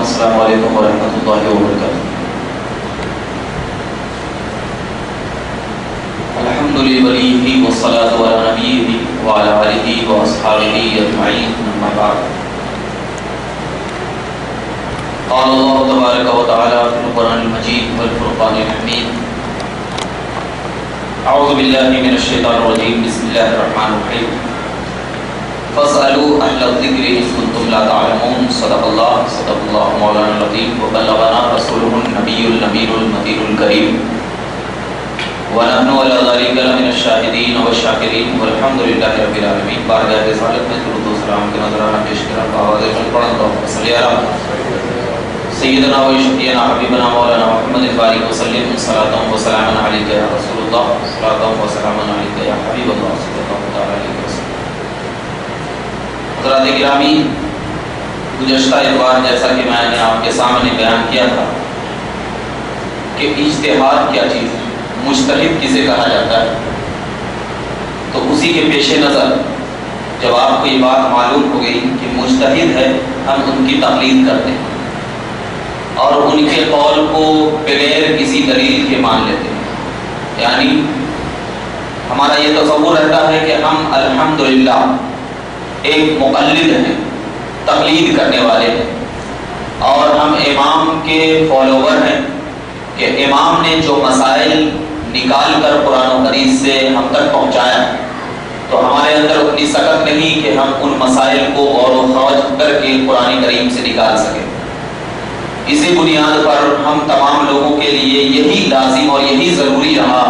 السلام علیکم ورحمۃ اللہ وبرکاتہ۔ الحمد للہ والصلاۃ علی نبیہ وعلی آلہ واصحابہ اجمعین، اما بعد۔ قال اللہ تبارک و تعالی فی القرآن المجید والفرقان الحمید، اعوذ باللہ من الشیطان الرجیم، بسم اللہ الرحمن الرحیم، فاسألوا اہل الذکر ان کنتم لا تعلمون، صدق اللہ مولانا العظیم، وبلغنا رسولہ النبی الامین المتین الکریم، ونحن علی ذلک لمن الشاہدین والشاکرین، والحمد للہ رب العالمین۔ بارگاہ رسالت میں درود و سلام کے نذرانہ پیش کرا، آواز بلند پڑھیں اللہم صلی علی سیدنا و شفیعنا حبیبنا مولانا محمد بارک وسلم، صلاۃ و سلام علیک یا رسول اللہ، صلاۃ و سلام علیک یا حبیب اللہ صلی اللہ تعالی علیہ وسلم۔ حضرات گرامی، گزشتہ اتوار جیسا کہ میں نے آپ کے سامنے بیان کیا تھا کہ اجتہاد کیا چیز ہے، مجتہد کسے کہا جاتا ہے، تو اسی کے پیش نظر جب آپ کو یہ بات معلوم ہو گئی کہ مجتہد ہے، ہم ان کی تقلید کرتے ہیں اور ان کے قول کو بغیر کسی دلیل کے مان لیتے ہیں، یعنی ہمارا یہ تصور رہتا ہے کہ ہم الحمدللہ ایک مقلد ہیں، تقلید کرنے والے ہیں، اور ہم امام کے فالوور ہیں کہ امام نے جو مسائل نکال کر قرآن و حدیث سے ہم تک پہنچایا، تو ہمارے اندر اتنی سکت نہیں کہ ہم ان مسائل کو غور و خوض کر کے قرآن کریم سے نکال سکیں۔ اسی بنیاد پر ہم تمام لوگوں کے لیے یہی لازم اور یہی ضروری رہا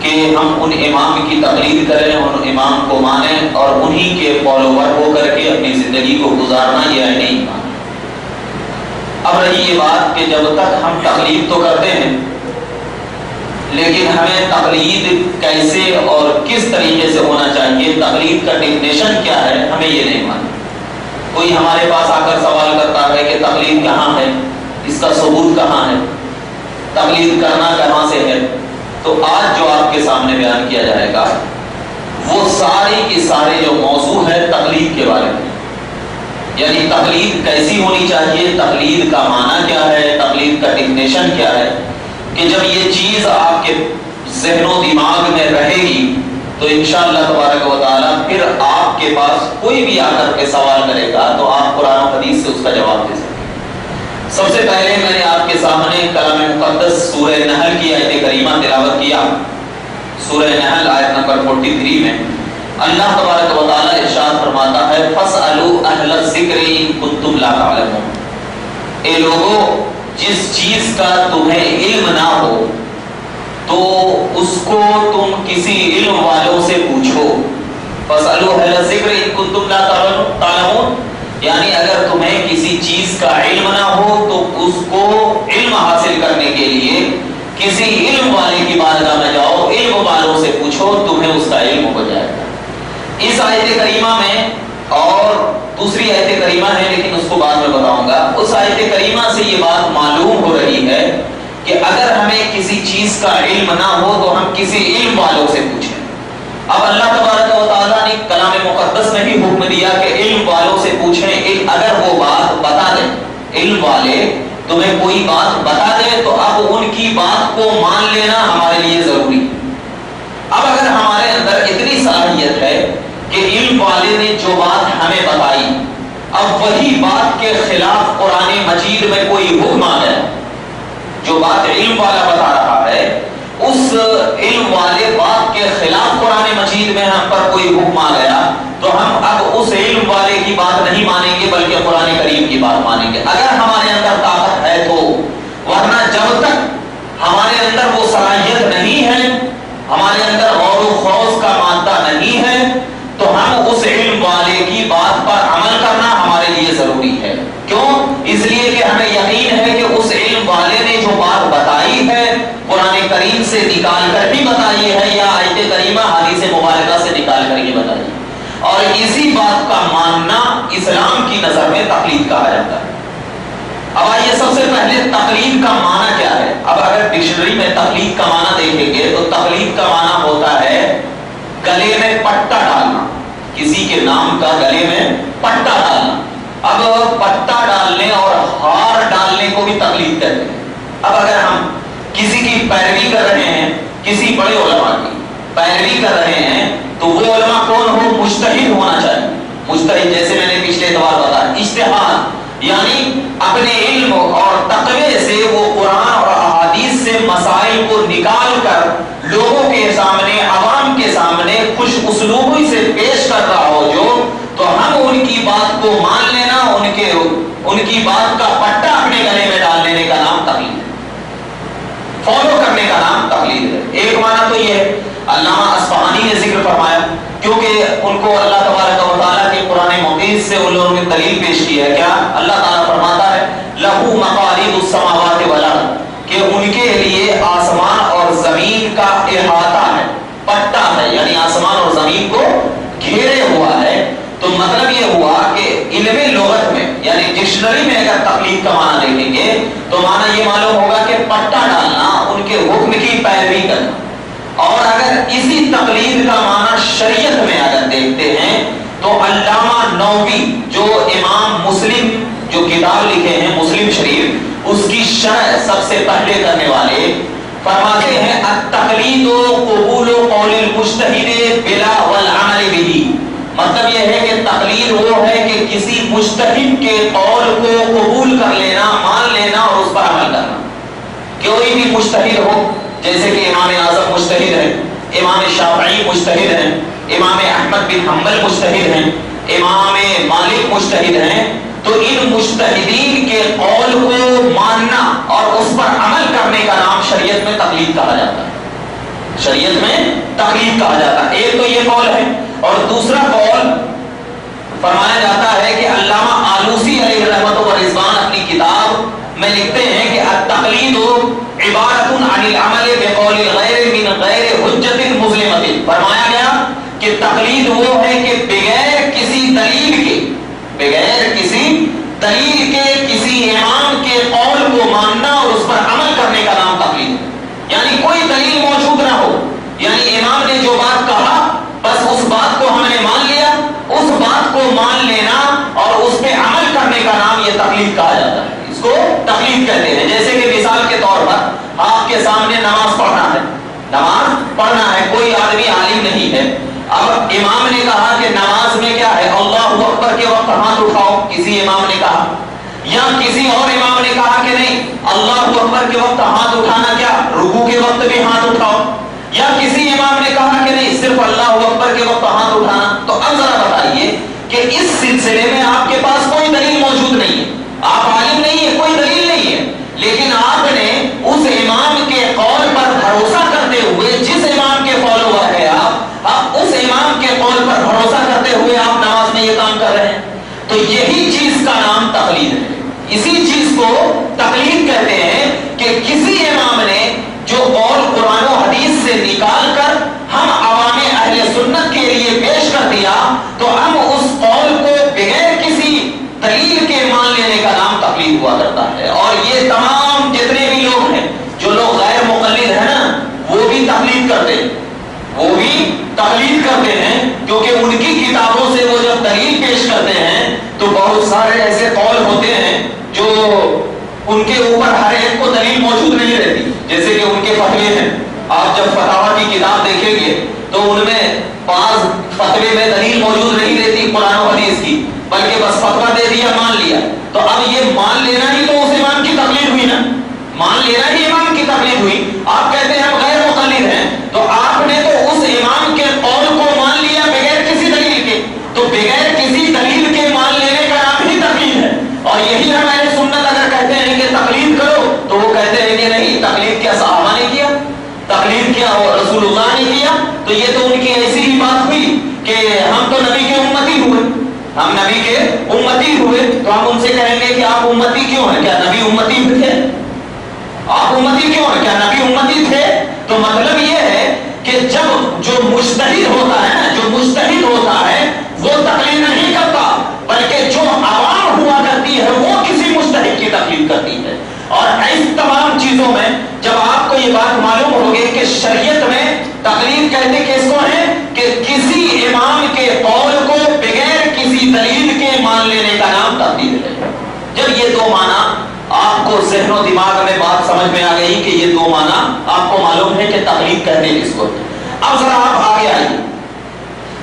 کہ ہم ان امام کی تقلید کریں، ان امام کو مانیں اور انہی کے فالوور ہو کر کے اپنی زندگی کو گزارنا یہ ہے نہیں مانا۔ اب رہی یہ بات کہ جب تک ہم تقلید تو کرتے ہیں، لیکن ہمیں تقلید کیسے اور کس طریقے سے ہونا چاہیے، تقلید کا ڈیفینیشن کیا ہے، ہمیں یہ نہیں معلوم۔ کوئی ہمارے پاس آ کر سوال کرتا ہے کہ تقلید کہاں ہے، اس کا ثبوت کہاں ہے، تقلید کرنا کہاں سے ہے، تو آج جو آپ کے سامنے بیان کیا جائے گا وہ سارے کے سارے جو موضوع ہے تقلید کے بارے میں، یعنی تقلید کیسی ہونی چاہیے، تقلید کا معنی کیا ہے، تقلید کا ڈیفینیشن کیا ہے، کہ جب یہ چیز آپ کے ذہن و دماغ میں رہے گی تو انشاءاللہ تبارک و تعالیٰ پھر آپ کے پاس کوئی بھی آ کر کے سوال کرے گا تو آپ قرآن و حدیث سے اس کا جواب دے سکیں۔ سب سے پہلے میں نے آپ کے سامنے کلام مقدس سورہ نحل کی آیت کریمہ تلاوت کیا۔ سورہ نحل آیت نمبر 43 میں اللہ تبارک و تعالیٰ ارشاد فرماتا ہے، فَاسْأَلُوا أَهْلَ الذِّكْرِ إِن كُنتُمْ لَا تَعْلَمُونَ، اے لوگو جس چیز کا تمہیں علم نہ ہو تو اس کو تم کسی علم والوں سے پوچھو۔ فَاسْأَلُوا أَهْلَ الذِّكْرِ إِن كُنتُمْ لَا تَعْلَمُونَ، یعنی اگر تمہیں کسی چیز کا علم نہ ہو تو اس کو علم حاصل کرنے کے لیے کسی علم والے کی بارگاہ میں جاؤ، علم والوں سے پوچھو، تمہیں اس کا علم ہو جائے گا۔ اس آیت کریمہ میں اور دوسری آیت کریمہ ہے لیکن اس کو بعد میں بتاؤں گا، اس آیت کریمہ سے یہ بات معلوم ہو رہی ہے کہ اگر ہمیں کسی چیز کا علم نہ ہو تو ہم کسی علم والوں سے پوچھیں۔ اب اللہ تبارک و تعالیٰ نے کلام مقدس میں بھی حکم دیا کہ علم والوں سے پوچھیں، اگر وہ بات بتا دیں، علم والے تمہیں کوئی بات بتا دیں تو اب ان کی بات کو مان لینا ہمارے لیے ضروری ہے۔ اب اگر ہمارے اندر اتنی صلاحیت ہے کہ علم والے نے جو بات ہمیں بتائی، اب وہی بات کے خلاف قرآن مجید میں کوئی حکم آ گیا، جو بات علم والا بتا رہا ہے اس علم والے بات کے خلاف قرآن مجید میں ہم پر کوئی حکم آ گیا تو ہم اب اس علم والے کی بات نہیں مانیں گے بلکہ قرآن کریم کی بات مانیں گے، اگر ہمارے اندر طاقت ہے تو، ورنہ جب تک ہمارے اندر وہ صلاحیت نہیں ہے، ہمارے اندر غور و خوض کا مادہ نہیں ہے تو ہم اس علم والے کی بات پر عمل کرنا ہمارے لیے ضروری ہے۔ کیوں؟ اس لیے کہ ہمیں یقین ہے کہ اس علم والے نے جو بات بتائی ہے قرآن کریم سے نکال کر بھی بتائی ہے یا آیت کریمہ حدیث مبارکہ سے نکال کر کے بتائی ہے، اور اسی بات کا ماننا اسلام کی نظر میں تقلید کہا جاتا ہے۔ اب آئیے سب سے پہلے تقلید کا معنی کیا ہے۔ اب اگر ڈکشنری میں تقلید کا معنی دیکھیں گے تو تقلید کا معنی ہوتا ہے گلے میں پٹا ڈالنا، کسی کے نام کا گلے میں پٹا ڈالنا۔ اب پٹا ڈالنے اور ہاتھ کرنے کو بھی تقلید کہتے ہیں۔ اب اگر ہم کسی کی پیروی کر رہے ہیں، کسی بڑے علماء کی پیروی کر رہے ہیں، تو وہ علماء کون ہو؟ مجتہد ہونا چاہیے۔ مجتہد جیسے میں نے پچھلے اتوار بتایا، اجتہاد یعنی اپنے علم اور تقوی سے وہ قرآن اور احادیث سے مسائل کو نکال کر لوگوں کے سامنے، عوام کے سامنے خوش اسلوبی سے پیش کر رہا ہو جو، تو ہم ان کی بات کو مان لینا، ان کی بات کا پٹا اپنے گلے میں ڈال لینے کا نام تقلید ہے، فالو کرنے کا نام تقلید ہے۔ ایک معنی تو یہ ہے، علامہ اصفہانی نے ذکر فرمایا، کیونکہ ان کو اللہ تبارک و تعالیٰ کے قرآن مقدس سے ان لوگوں نے دلیل پیش کی ہے۔ کیا اللہ تعالیٰ فرماتا ہے لہو مقالید السماوات والارض، کہ ان کے لیے آسمان اور زمین کا احاطہ ہے، پٹا ہے، یعنی آسمان اور زمین کو گھیرے ہوا ہے۔ تو مطلب یہ ہوا کہ علم لغت میں یعنی ڈکشنری میں اگر تقلید کا معنی دیکھیں گے تو معنی یہ معلوم ہوگا کہ پٹا ڈالنا، ان کے حکم کی پیروی کرنا۔ اور اگر اسی تقلید کا معنی شریعت میں اگر دیکھتے ہیں تو علامہ نووی جو امام مسلم جو کتاب لکھے ہیں مسلم شریف، اس کی شرح سب سے پہلے کرنے والے فرماتے ہیں التقلید قبول قول المجتہد بلا والعمل به۔ مطلب یہ ہے کہ تقلید وہ ہے کہ کسی مجتہد کے قول کو قبول کر لینا، مان لینا اور اس پر عمل کرنا۔ کوئی بھی مجتہد ہو، جیسے کہ امام اعظم مجتہد ہیں، امام شافعی مجتہد ہیں، امام احمد بن حنبل مجتہد ہیں، امام مالک مجتہد ہیں، تو ان مجتہدین کے قول کو ماننا اور اس پر عمل کرنے کا نام شریعت میں تقلید کہا جاتا ہے۔ شریعت میں تقلید کہا جاتا ہے۔ ایک تو یہ قول ہے، اور دوسرا قول فرمایا جاتا ہے کہ علامہ آلوسی علیہ رحمۃ و رضوان اپنی کتاب میں لکھتے ہیں کہ التقلید عبارت عن العمل بقول الغیر من غیر حجت مسلمۃ۔ فرمایا گیا کہ تقلید وہ ہے کہ بغیر کسی دلیل کے کسی امام کے قول کو ماننا اور اس پر عمل کرنے کا نام تقلید ہے۔ یعنی کوئی دلیل موجود نہ ہو، یعنی امام نے جو بات کہا بس اس بات کو ہم نے مان لیا، اس بات کو مان لینا اور اس پہ عمل کرنے کا نام یہ تقلید کہا جاتا ہے، اس کو تقلید کہتے ہیں۔ جیسے کہ مثال کے طور پر آپ کے سامنے نماز پڑھنا ہے، کوئی آدمی عالم نہیں ہے، اب امام نے کہا کہ نماز میں کیا ہے اللہ اکبر کے وقت ہاتھ اٹھاؤ، کسی امام نے کہا، یا کسی اور امام نے کہا کہ نہیں اللہ اکبر کے وقت ہاتھ اٹھانا کیا رکوع کے وقت بھی ہاتھ اٹھاؤ، یا کسی امام نے کہا کہ نہیں صرف اللہ اکبر کے وقت ہاتھ اٹھانا۔ تو اب ذرا بتائیے کہ اس سلسلے میں آپ کے پاس کوئی دلیل موجود نہیں ہے، آپ عالم نہیں ہے، کوئی دلیل نہیں ہے، لیکن آپ نے اس امام کے قول پر بھروسہ کرتے ہوئے، جس امام کے فالوور ہیں آپ اس امام کے قول پر بھروسہ کرتے ہوئے آپ نماز میں یہ کام کر رہے ہیں، تو یہی چیز کا نام تقلید ہے۔ اسی چیز کو تقلید کہتے ہیں کہ کسی امام نے جو قول قرآن و حدیث سے نکال کر ہم عوام اہل سنت کے لیے پیش کر دیا، تو ہم اس قول کو بغیر کسی دلیل کے مان لینے کا نام تقلید ہوا کرتا ہے۔ اور یہ تمام جتنے بھی لوگ ہیں، جو لوگ غیر مقلد ہیں نا، وہ بھی تقلید کرتے ہیں، کیونکہ ان کی کتابوں سے وہ جب دلیل پیش کرتے ہیں تو بہت سارے ایسے قول ہوتے ہیں جو ان کے اوپر ہر ایک کو دلیل موجود نہیں رہتی۔ جیسے کہ ان کے فتوے ہیں، آپ جب فتاوی کی کتاب دیکھیں گے تو ان میں بعض فتوے میں دلیل موجود نہیں رہتی قرآن و حدیث کی، بلکہ بس فتویٰ دے دیا، مان لیا۔ تو اب یہ مان لینا ہی تو اس امام کی تقلید ہوئی نا، مان لینا ہی امام کی تقلید ہوئی۔ آپ کہتے ہیں ہم غیر مقلد ہیں، تو آپ نے تو اس امام کے قول کو مان لیا بغیر کسی دلیل کے، تو بغیر کسی دلیل کے مان لینے کا نام ہی تقلید ہے۔ اور یہی ہم اہل سنت اگر کہتے ہیں کہ تقلید کرو تو وہ کہتے ہیں کہ نہیں، تقلید کیا صحابہ نے کیا، تقلید کیا رسول اللہ نے کیا؟ تو یہ تو ان کی ایسی ہی بات ہوئی کہ ہم تو نبی کے امتی ہوئے، ہم نبی کے امتی ہوئے، تو ہم ان سے کہیں گے کہ آپ امتی کیوں ہیں؟ کیا نبی امتی تھے؟ آپ امتی کیوں ہیں؟ کیا نبی امتی تھے؟ تو مطلب یہ ہے کہ جب جو مجتہد ہوتا ہے نا، جو مجتہد ہوتا ہے وہ تقلید نہیں کرتا، بلکہ جو عوام ہوا کرتی ہے وہ کسی مجتہد کی تقلید کرتی ہے۔ اور اس تمام چیزوں میں جب آپ کو یہ بات معلوم ہوگی کہ شریعت میں تقلید کہتے کس کو ہے کہ کسی امام کے قول کو بغیر کسی دلیل کے مان لینے کا نام تقلید ہے۔ جب یہ دو معنی آپ آپ کو ذہن و دماغ میں بات سمجھ میں آ گئی کہ یہ دو معنی آپ کو معلوم ہے کہ تقلید کہتے ہیں کس کو. اب ذرا آپ آگے آئیے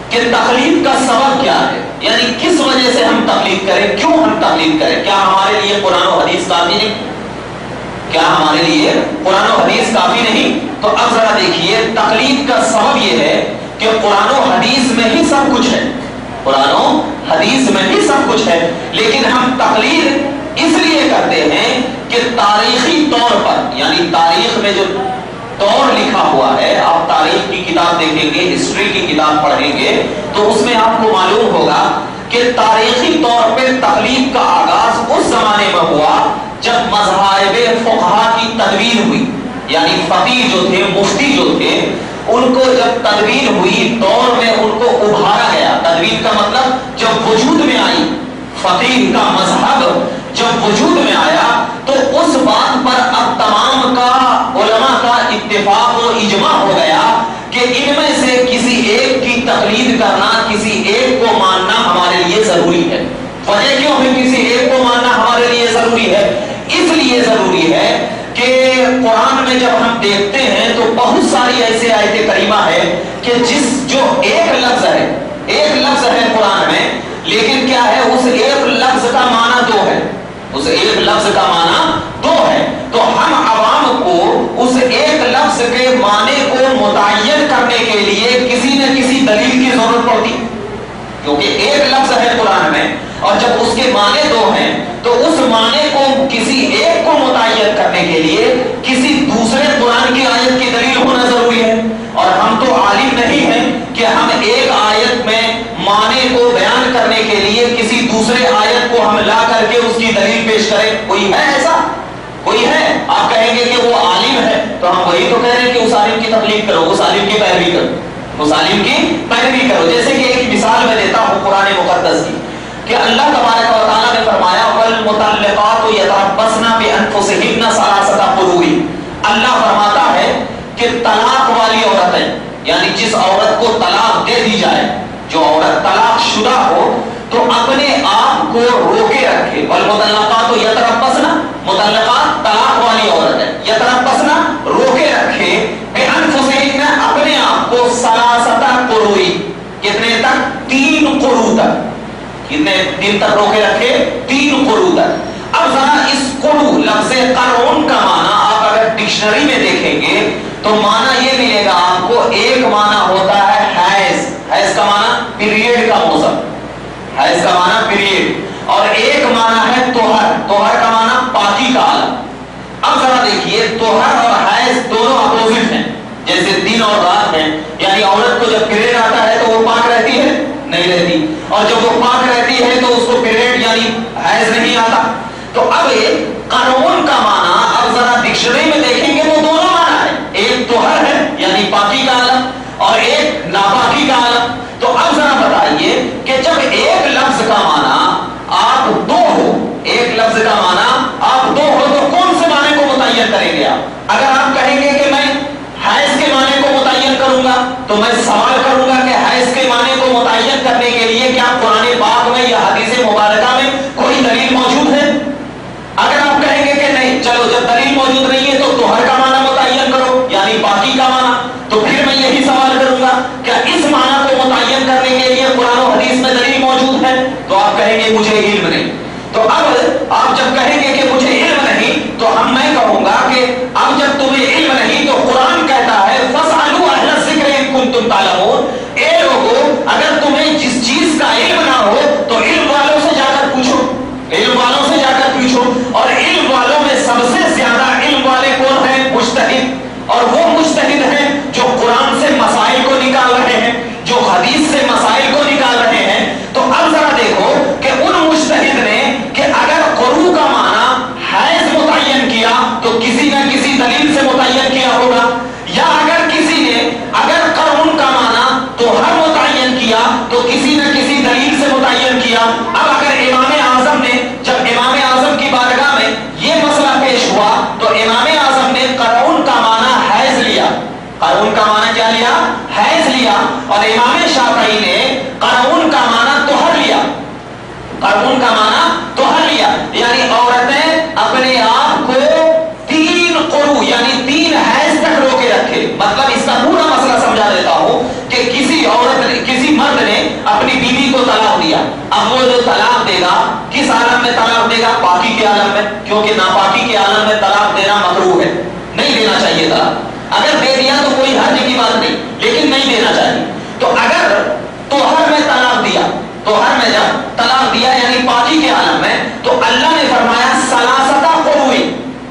کہ تقلید کا سبب کیا ہے، یعنی کس وجہ سے ہم تقلید کریں، کیوں ہم تقلید کریں. کیا ہمارے لیے قرآن و حدیث کافی نہیں؟ کیا ہمارے لیے قرآن و حدیث کافی نہیں؟ تو اب ذرا دیکھیے تقلید کا سبب یہ ہے کہ قرآن و حدیث میں ہی سب کچھ ہے، قرآن و حدیث میں ہی سب کچھ ہے، لیکن ہم تقلید اس لیے کرتے ہیں کہ تاریخی طور پر، یعنی تاریخ میں جو طور لکھا ہوا ہے، آپ تاریخ کی کتاب دیکھیں گے، ہسٹری کی کتاب پڑھیں گے تو اس میں آپ کو معلوم ہوگا کہ تاریخی طور پہ تقلید کا آغاز اس زمانے میں ہوا جب مذاہب فقہا کی تدوین ہوئی، یعنی فقیہ جو تھے، مفتی جو تھے، ان کو جب تدوین ہوئی دور میں ان کو ابھارا گیا. تدوین کا مطلب جب وجود میں آئی، فقیہ کا مذہب جب وجود میں آیا تو اس بات پر اب تمام کا علماء کا اتفاق و اجماع ہو گیا کہ ان میں سے کسی ایک کی تقلید کرنا، کسی ایک کو ماننا ہمارے لیے ضروری ہے. وجہ کیوں ہے کسی ایک کو ماننا ہمارے لیے ضروری ہے؟ اس لیے ضروری ہے کہ قرآن میں جب ہم دیکھتے ہیں تو بہت ساری ایسے آیت کریمہ ہے کہ جو ایک لفظ ہے قرآن میں، لیکن کیا ہے اس ایک لفظ کا معنی دو ہے، اس ایک لفظ کا معنی دو ہے. تو ہم عوام کو اس ایک لفظ کے معنی کو متعین کرنے کے لیے کسی نہ کسی دلیل کی ضرورت پڑتی، کیونکہ ایک لفظ ہے قرآن میں اور جب اس کے معنی دو ہیں تو اس معنی کو کسی ایک کو متعین کرنے کے لیے کسی دوسرے قرآن کی آیت کی دلیل ہونا ضروری ہے. اور ہم تو عالم نہیں ہیں کہ ہم ایک آیت میں معنی کو بیان کرنے کے لیے کسی دوسرے آیت کو ہم لا کر کے اس کی دلیل پیش کریں. کوئی ہے ایسا؟ کوئی ہے؟ آپ کہیں گے کہ وہ عالم ہے تو ہم وہی تو کہہ رہے ہیں کہ اس عالم کی تقلید کرو، اس عالم کی پیروی کرو، اس عالم کی پیروی کرو. جیسے کہ ایک مثال میں دیتا ہوں قرآن مقدس کی کہ اللہ تبارک و تعالیٰ نے فرمایا وَالْمُطَلِّقَاتُ يَتَرَبَّصْنَ بِأَنفُسِهِنَّ ثَلَاثَةَ قُرُوءٍ. اللہ فرماتا ہے کہ طلاق والی عورتیں، یعنی جس عورت کو طلاق دے دی جائے، جو عورت طلاق شدہ ہو تو اپنے آپ کو روکے رکھے. وَالْمُطَلِّقَاتُ يَتَرَبَّصْنَ، مطلقات طلاق والی عورت ہے، يَتَرَبَّصْنَ روکے رکھے بِأَنفُسِهِنَّ اپنے آپ کو ثَلَاثَةَ قُرُوءٍ، کتنے تک؟ 3 قروء تک. کتنے دن تک روکے رکھے؟ 3 قروء تک. اب ذرا اس قروء لفظ قرون کا معنی آپ اگر ڈکشنری میں دیکھیں گے تو معنی یہ ملے گا آپ کو، ایک معنی ہوتا ہے حیض، حیض کا معنی پیریڈ کا موسم، حیض کا معنی پیریڈ، اور ایک معنی ہے طہر، طہر کا معنی پاکی کا عالم. اب ذرا دیکھیے طہر اور حیض دونوں اپوزٹ ہیں، جیسے دن اور رات ہیں، یعنی عورت کو جب پیریڈ آتا ہے تو وہ پاک رہتی ہے؟ نہیں رہتی، اور جب وہ پاک رہتی ہے تو اس کو پیریڈ یعنی حیض نہیں آتا. تو اب قانون کا معنی اب ذرا ڈکشنری میں دیکھیں گے تو دونوں معنی ہے، ایک طہر ہے یعنی پاکی کا عالم اور ایک ناپاکی کا عالم. تو اب ذرا بتائیے کہ جب ایک لفظ کا معنی آپ دو ہو، ایک لفظ کا معنی آپ دو ہو تو کون سے معنی کو متعین کریں گے آپ؟ اگر آپ کہیں گے کہ میں حیض کے معنی کو متعین کروں گا تو میں سوال کروں گا کہ حیض کے معنی کو متعین کرنے کے لیے کیا قرآن پاک میں یا حدیث مبارکہ میں کوئی دلیل موجود ہے؟ اگر آپ کہیں گے کہ نہیں، چلو جب دلیل موجود نہیں ہے تو طہر کا معنی متعین کرو یعنی پاکی کا معنی، تو پھر میں یہی سوال کروں گا کیا اس معنی کو متعین کرنے کے لیے قرآن و حدیث میں دلیل موجود ہے؟ تو آپ کہیں گے مجھے علم نہیں. تو اب آپ جب کہیں گے کہ مجھے علم نہیں تو میں کہوں گا کہ اب جب تمہیں علم نہیں تو قرآن کہتا ہے فَاسْأَلُوا أَهْلَ الذِّكْرِ إِن كُنتُمْ تَعْلَمُونَ. اے لوگوں اگر تمہیں جس چیز کا علم نہ ہو تو علم والوں سے جا کر پوچھو، علم والوں سے جا کر پوچھو. اور علم والوں میں سب سے زیادہ علم والے کون ہیں؟ مجتہد. اور وہ مجتہد ہیں جو قرآن سے مسائل کو نکال رہے ہیں، جو حدیث سے مسائل کو نکال رہے ہیں. تو اب ذرا دیکھو کہ ان مجتہد نے کہ اگر قروء کا معنی حیض متعین کیا تو کسی نہ کسی دلیل سے متعین کیا ہوگا، یا اگر کسی نے اگر قرون کا معنی طہر متعین کیا تو کسی نہ کسی دلیل سے متعین کیا. اب اگر امام اعظم نے، جب امام اعظم کی بارگاہ میں یہ مسئلہ پیش ہوا تو امام اعظم نے قرون کا معنی حیض لیا، قرون کا معنی کیا لیا؟ حیض لیا. اور امام شافعی نے قرون کا معنی طہر لیا، قرون کا معنی طہر لیا، یعنی عورتیں اپنے آپ نہیں دینا چاہیے تھا. اگر دے دیا تو کوئی حرج کی بات نہیں, لیکن نہیں دینا چاہیے. تو اگر توہر میں طلاق دیا, توہر میں جب طلاق دیا یعنی پاکی کے عالم میں, تو اللہ نے فرمایا ثلاثہ قروء,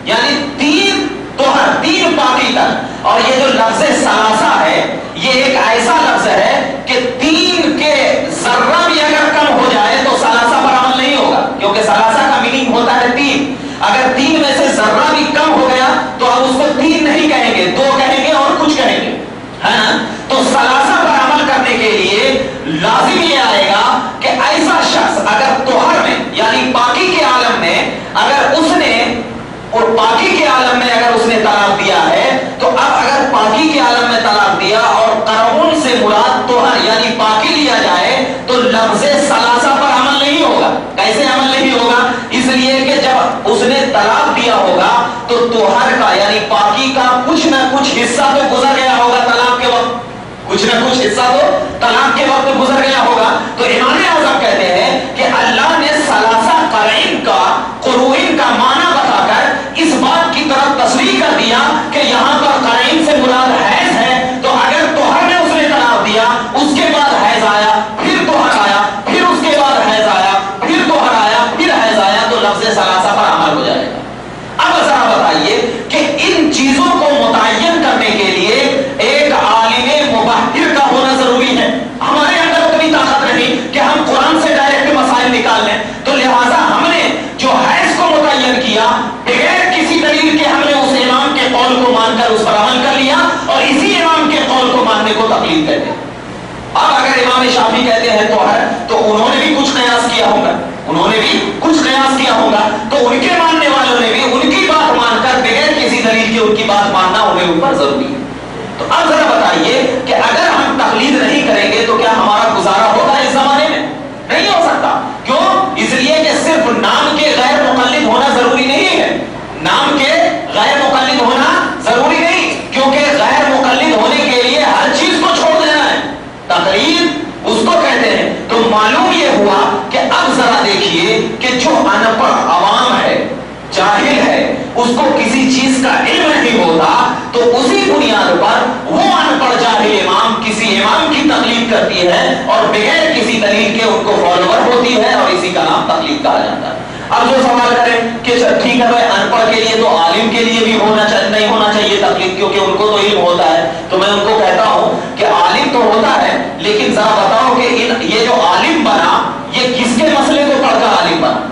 یعنی 3 توہر, 3 پاکی تک. اور یہ جو لفظ ثلاثہ ہے یہ ایک ایسا لفظ ہے کہ 3 کے ذرہ بھی اگر کم ہو جائے تو ثلاثہ پر عمل نہیں ہوگا, کیونکہ ثلاثہ کا میننگ ہوتا ہے 3. اگر 3 میں سے ذرہ بھی کم ہو گیا تو اب اس کو 3 نہیں کہیں گے, 2 کہیں گے اور کچھ کہیں گے, ہے نا. تو ثلاثہ پر عمل کرنے کے لیے لازم یہ آئے گا کہ ایسا شخص اگر توہر میں یعنی پاکی کے عالم میں اگر اس نے, اور پاکی کے عالم میں اگر اس نے طلاق دیا ہے, تو اب اگر پاکی کے عالم میں طلاق دیا اور قرون سے مراد توہر یعنی پاکی لیا جائے تو لفظ ثلاثہ پر عمل نہیں ہوگا. کیسے عمل نہیں ہوگا؟ اس لیے کہ جب اس نے طلاق دیا ہوگا تو توہر کا یعنی پاکی کا کچھ نہ کچھ حصہ تو گزر گیا ہوگا طلاق کے وقت, کچھ نہ کچھ حصہ تو طلاق کے وقت گزر گیا ہوگا. تو امام اعظم کہتے ہیں کہ اللہ نے ثلاثہ قرائن کا, قرون کا معنی بتا کر اس بات کی طرف تصریح کر دیا کہ یہاں پر قرائن سے مراد حیض ہے. تو اگر توہر میں اس نے طلاق دیا, اس کے بعد حیض آیا, پھر توہر آیا, پھر اس کے بعد حیض آیا, پھر توہر آیا, پھر حیض آیا, تو لفظ ثلاثہ پر عمل ہو جائے گا. اب ذرا بتائیے کہ ان چیزوں کو متعین کرنے کے لیے ایک عالم مبحر کا ہونا ضروری ہے. ہمارے اندر اتنی طاقت نہیں کہ ہم قرآن سے ڈائریکٹ مسائل نکال لیں, تو لہٰذا ہم نے جو حیض کو متعین کیا بغیر کسی دلیل کے, ہم نے اس امام کے قول کو مان کر اس پر عمل کر لیا اور اسی امام کے قول کو ماننے کو تقلید کہتے ہیں. اب اگر امام شافعی کہتے ہیں توہر, تو انہوں نے بھی کچھ قیاس کیا ہوگا, انہوں نے بھی کچھ قیاس کیا ہوگا, تو ان کے ماننے والوں نے بھی ان کی بات مان کر بغیر کسی دلیل کے ان کی بات ماننا انہیں اوپر ضروری ہے. تو اب ذرا بتائیے کہ اگر ہم تقلید نہیں کریں گے تو کیا ہمارا گزارا ہوگا اس زمانے میں؟ نہیں ہو سکتا. کیوں؟ اس لیے کہ صرف نام کے غیر مقلد ہونا ضروری نہیں ہے, نام کے غیر مقلد ہونا ضروری نہیں, کیونکہ غیر مقلد ہونے کے لیے ہر چیز کو چھوڑ دینا ہے. تقلید اس کو کہتے ہیں. تو معلوم یہ ہوا کہ اب ذرا دیکھیے کہ جو ان پڑھ عوام ہے, جاہل ہے, اس کو کسی چیز کا علم نہیں ہوتا, تو اسی بنیاد پر وہ ان پڑھ جاہل امام کسی امام کی تقلید کرتی ہے اور بغیر کسی دلیل کے ان کو فالوور ہوتی ہے, اور اسی کا نام تقلید کہا جاتا ہے. اب جو سوال کریں کہ ٹھیک ہے بھائی, ان پڑھ کے لیے تو عالم کے لیے بھی نہیں ہونا چاہیے تقلید, کیونکہ ان کو تو علم ہوتا ہے. تو میں ان کو کہتا ہوں کہ عالم تو ہوتا ہے, لیکن ذرا بتاؤ کہ یہ جو عالم بنا یہ کس کے مسئلے کو پڑھ کر عالم بنا,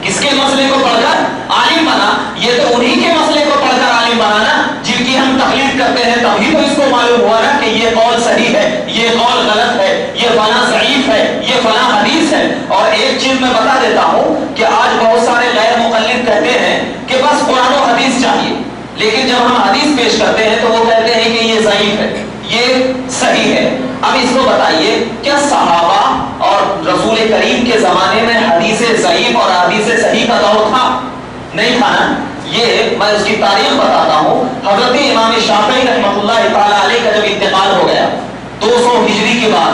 کس کے مسئلے کو پڑھ کر عالم بنا؟ یہ تو انہی کے مسئلے کو پڑھ کر عالم بنا نا, جن کی ہم تقلید کرتے ہیں. تبھی تو اس کو معلوم ہوا نا کہ یہ قول صحیح ہے, یہ قول غلط ہے, یہ فلاں ضعیف ہے, یہ فلاں حدیث ہے. اور ایک چیز میں بتا دیتا ہوں کہ آج بہت سارے غیر مقلد کہتے ہیں کہ بس قرآن و حدیث چاہیے, لیکن جب ہم حدیث پیش کرتے ہیں تو وہ کہتے ہیں کہ یہ ضعیف ہے, یہ صحیح ہے. اب اس کو بتائیے, کیا صحابہ اور رسول کریم کے زمانے میں حدیث ضعیف اور حدیث صحیح کا دور تھا؟ نہیں تھا نا. یہ میں اس کی تاریخ بتاتا ہوں. حضرت امام شافعی رحمۃ اللہ تعالی علیہ کا جب انتقال ہو گیا 200 ہجری کے بعد,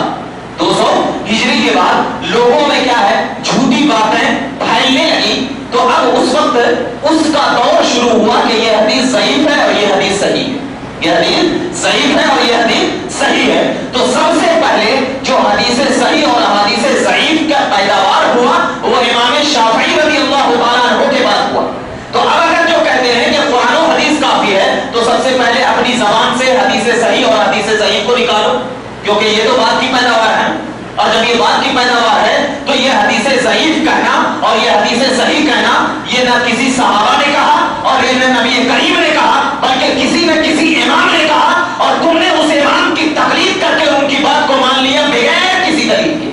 200 ہجری کے بعد لوگوں میں کیا ہے, جھوٹی باتیں پھیلنے لگی. تو اب اس وقت اس کا دور شروع ہوا کہ یہ حدیث ضعیف ہے اور یہ حدیث صحیح ہے, یہ حدیث ضعیف ہے اور یہ حدیث صحیح ہے. تو سب سے پہلے جو حدیث صحیح اور حدیث ضعیف کا پیداوار ہوا وہ امام شافعی رضی اللہ تعالیٰ عنہ کے بعد ہوا. تو اب اگر جو کہتے ہیں کہ قرآن و حدیث کافی ہے, تو سب سے پہلے اپنی زبان سے حدیث صحیح اور حدیث ضعیف کو نکالو, کیونکہ یہ تو بات کی پیداوار ہے. اور جب یہ بات کی پیداوار ہے تو یہ حدیث ضعیف کہنا اور یہ حدیث صحیح کہنا یہ نہ کسی صحابہ نے کہا اور یہ نہ نبی کریم نے کہا, بلکہ کسی نہ کسی امام نے کہا, اور تم نے اس امام کی تقلید کر کے ان کی بات کو مان لیا بغیر کسی دلیل کے,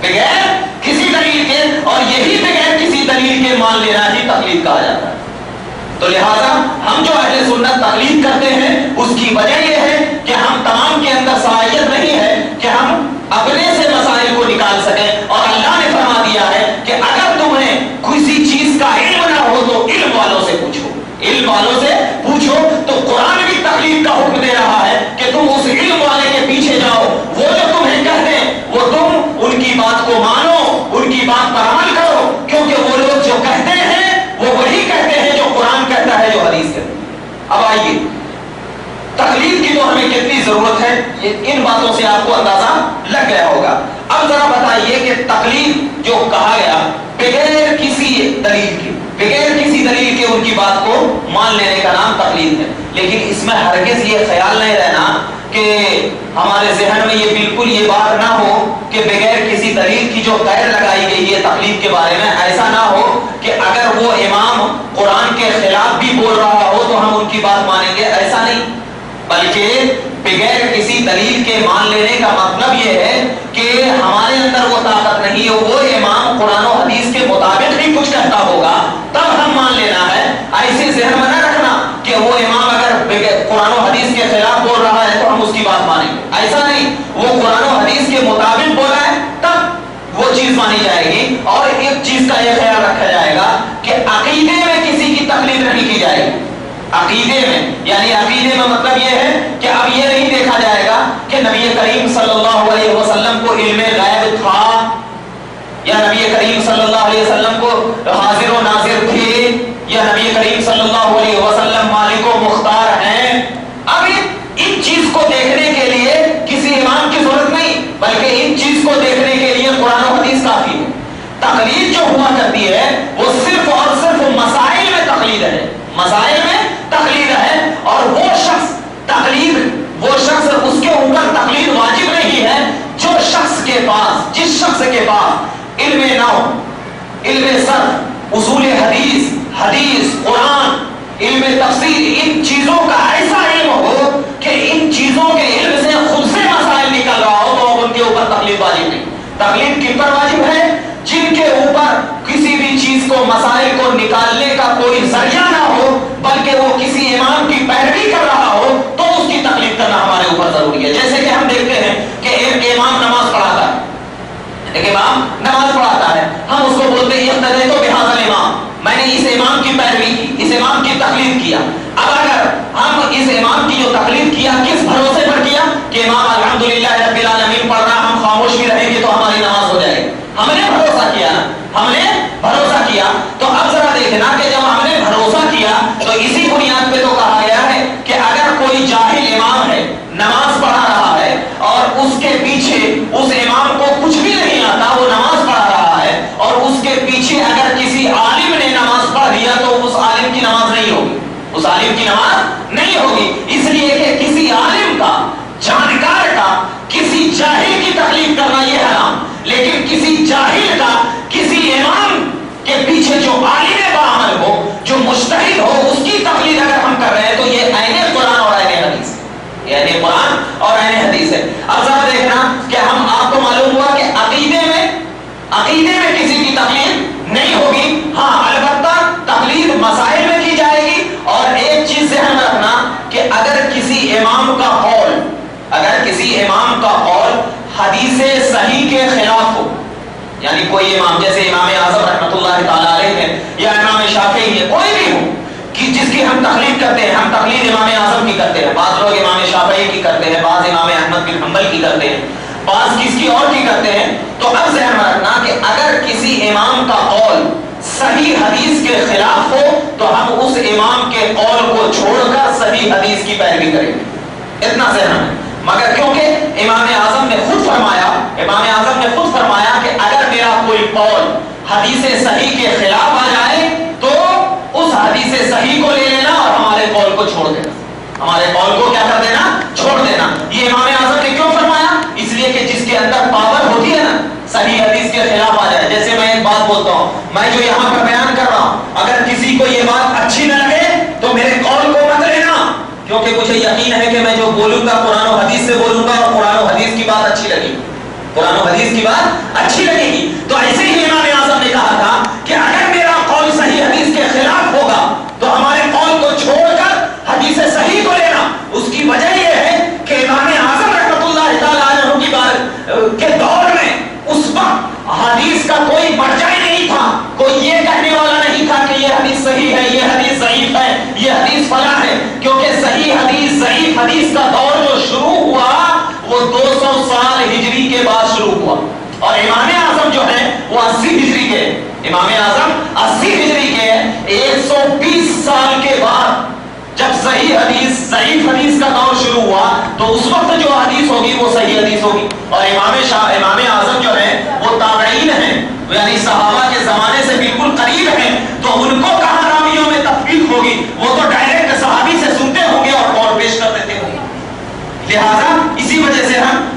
بغیر کسی دلیل کے. اور یہی بغیر کسی دلیل کے مان لینا ہی تقلید کہا جاتا ہے. تو لہذا ہم جو اہل سنت تقلید کرتے ہیں اس کی وجہ یہ ہے کہ ہم تمام کے اندر صلاحیت نہیں ہے کہ ہم اپنے سے مسائل کو نکال سکیں. اور اللہ نے فرما دیا ہے کہ اگر تمہیں کسی چیز کا علم نہ ہو تو علم والوں سے پوچھو, علم والوں سے پوچھو. تو قرآن بھی تقلید کا حکم دے رہا ہے کہ تم اس علم والے کے پیچھے جاؤ, وہ جو تمہیں کہہ دیں وہ تم ان کی بات کو مانو, ان کی بات پر عمل کرو, کیونکہ وہ لوگ جو کہتے ہیں وہ وہی کہتے ہیں جو قرآن کہتا ہے, جو حدیث کہتا ہے. اب آئیے تقلید کی تو ہمیں کتنی ضرورت ہے، ان باتوں سے آپ کو اندازہ لگ گیا ہوگا۔ اب ذرا بتائیے کہ تقلید جو کہا گیا بغیر کسی دلیل کے، بغیر کسی دلیل کے ان کی بات کو مان لینے کا نام تقلید ہے، لیکن اس میں ہرگز یہ خیال نہیں رہنا کہ ہمارے ذہن میں یہ بالکل یہ بات نہ ہو کہ بغیر کسی دلیل کی جو قید لگائی گئی ہے تقلید کے بارے میں، ایسا نہ ہو کہ اگر وہ امام قرآن کے خلاف بھی بول رہا ہو تو ہم ان کی بات مانیں گے، ایسا نہیں، بلکہ بغیر کسی دلیل کے مان لینے کا مطلب یہ ہے کہ ہمارے اندر وہ طاقت نہیں ہے، وہ امام قرآن و حدیث کے مطابق ہی کچھ کہتا ہوگا تب ہم مان لینا ہے۔ ایسے ذہن میں نہ رکھنا کہ وہ امام اگر قرآن و حدیث کے خلاف بول رہا ہے تو ہم اس کی بات مانیں گے، ایسا نہیں، وہ قرآن و حدیث کے مطابق بولا ہے تب وہ چیز مانی جائے گی۔ اور ایک چیز کا یہ خیال رکھا جائے گا کہ عقیدے میں کسی کی تقلید نہیں کی جائے گی، عقیدے میں، یعنی عقیدے میں مطلب یہ ہے کہ اب یہ نہیں دیکھا جائے گا کہ نبی کریم صلی اللہ علیہ وسلم کو علم غیب تھا یا نبی کریم صلی اللہ علیہ وسلم کو حاضر و ناظر تھے یا نبی کریم صلی اللہ علیہ وسلم مالک و مختار ہیں۔ اب ان چیز کو دیکھنے کے لیے کسی امام کی ضرورت نہیں، بلکہ ان چیز کو دیکھنے کے لیے قرآن و حدیث کافی ہے۔ تقلید جو ہوا کرتی ہے وہ صرف اور صرف مسائل میں تقلید ہے، مسائل میں تقلید ہے، اور وہ شخص اس کے اوپر تقلید واجب نہیں ہے جو شخص کے پاس، جس شخص کے پاس علم نحو، علم صرف، اصول حدیث، قرآن، علم تفسیر، ان چیزوں کا ایسا علم ہو کہ ان چیزوں کے علم سے خود سے مسائل نکل رہا ہو تو اب ان کے اوپر تقلید واجب نہیں۔ تقلید کن پر واجب ہے؟ جن کے اوپر کسی بھی چیز کو، مسائل کو نکالنے کا کوئی ذریعہ نہ ہو، بلکہ وہ کسی امام کی پیروی کر رہا ہو تو اس کی تقلید کرنا ہمارے اوپر ضروری ہے۔ جیسے کہ ہم دیکھتے ہیں کہ ایک امام نماز پڑھاتا ہے، ایک امام نماز پڑھاتا ہے، ہم اس کو بولتے ہیں اقتدیت بہذا الامام، میں نے اس امام کی پیروی کی، اس امام کی تقلید کیا۔ اب اگر ہم اس امام کی جو تقلید کیا کس بھروسے پر کیا کہ امام الحمدللہ رب العالمین پڑھ رہا، ہم خاموش بھی رہیں گے تو ہماری نماز ہو جائے گی، ہم نے بھروسہ کیا نا، ہم نے بھروسہ کیا۔ تو اب ذرا دیکھنا کہ جب ہم نے بھروسہ کیا تو اسی بنیاد پہ تو کہا گیا ہے کہ اگر کوئی جاہل امام ہے، نماز پڑھا رہا ہے اور اس کے پیچھے اس امام کو کچھ بھی نہیں آتا، وہ نماز پڑھا رہا ہے اور اس کے پیچھے اگر کسی عالم نے نماز پڑھ لیا تو اس عالم کی نماز نہیں ہوگی، اس عالم کی نماز نہیں ہوگی، اس لیے کہ کسی عالم کا، جانکار کا کسی جاہل کی تقلید کرنا یہ حرام، لیکن کسی جاہل کا کسی امام کے پیچھے جو عالم باعمل ہو، جو مجتہد ہو، اس کی تقلید اگر ہم کر رہے ہیں تو یہ عین قرآن اور عین حدیث ہے، یہ عین قرآن اور عین حدیث ہے۔ اب ذرا دیکھنا کہ ہم، آپ کو معلوم ہوا کہ عقیدے میں کسی کی تقلید نہیں ہوگی، ہاں البتہ تقلید مسائل میں کی جائے گی۔ اور ایک چیز ذہن میں رکھنا کہ اگر کسی امام کا قول حدیث صحیح کے خلاف ہو، یعنی کوئی امام جیسے امام اعظم رحمۃ اللہ تعالی علیہ ہے یا امام شافعی ہے، کوئی بھی ہو کہ جس کی ہم تقلید کرتے ہیں، ہم تقلید امام اعظم کی کرتے ہیں، بعض لوگ امام شافعی کی کرتے ہیں، بعض امام احمد بن حنبل کی کرتے ہیں، بعض کس کی اور کی کرتے ہیں۔ تو اب ذہن میں رکھنا کہ اگر کسی امام کا قول صحیح حدیث کے خلاف ہو تو ہم اس امام کے قول کو چھوڑ کر صحیح حدیث کی پیروی کریں گے، اتنا ذہن ہے۔ مگر کیونکہ امام اعظم نے خود فرمایا کہ اگر میرا کوئی قول حدیث صحیح کے خلاف آ جائے تو اس حدیث صحیح کو لے لینا اور ہمارے قول کو چھوڑ دینا، ہمارے قول کو کیا کر دینا، چھوڑ دینا۔ یہ امام اعظم نے کیوں فرمایا؟ اس لیے کہ جس کے اندر پاور ہوتی ہے نا، صحیح حدیث کے خلاف آ جائے۔ جیسے میں ایک بات بولتا ہوں، میں جو یہاں پر بیان کر رہا ہوں، اگر کسی کو یہ بات اچھی نہ لگے تو میرے قول کو مت لینا، کیونکہ مجھے یقین ہے کہ میں جو بولوں گا قرآن و حدیث سے بولوں گا اور قرآن و حدیث کی بات اچھی لگے گی، قرآن و حدیث کی بات اچھی لگے گی۔ تو ایسے ہی امام اعظم نے کہا تھا کہ اگر میرا قول صحیح حدیث کے خلاف ہوگا تو ہمارے قول کو چھوڑ کر حدیث صحیح کو لینا۔ اس کی وجہ یہ ہے کہ امام اعظم رحمۃ اللہ تعالی عنہ کی بات کے دور میں اس وقت حدیث کا کوئی مرجع نہیں تھا، کوئی یہ کہنے والا نہیں تھا کہ یہ حدیث صحیح ہے، یہ حدیث ضعیف ہے، یہ حدیث فلاں ہے، کیونکہ صحیح حدیث ضعیف حدیث کا دور جو شروع ہوا وہ 200 سال ہجری کے بعد شروع ہوا، اور امام اعظم جو ہے وہ 80 ہجری کے، امام اعظم 80 ہجری کے 120 سال کے بعد جب صحیح ضعیف حدیث کا دور شروع ہوا تو اس وقت جو حدیث ہوگی وہ صحیح حدیث ہوگی. اور امام اعظم جو ہے وہ تابعین ہیں, یعنی صحابہ کے زمانے سے بالکل قریب ہیں, تو ان کو کہاں راویوں میں تفریق ہوگی؟ وہ تو ڈائریکٹ صحابی سے سنتے ہوں گے اور قول پیش کر دیتے ہوں گے. لہذا اسی وجہ سے ہم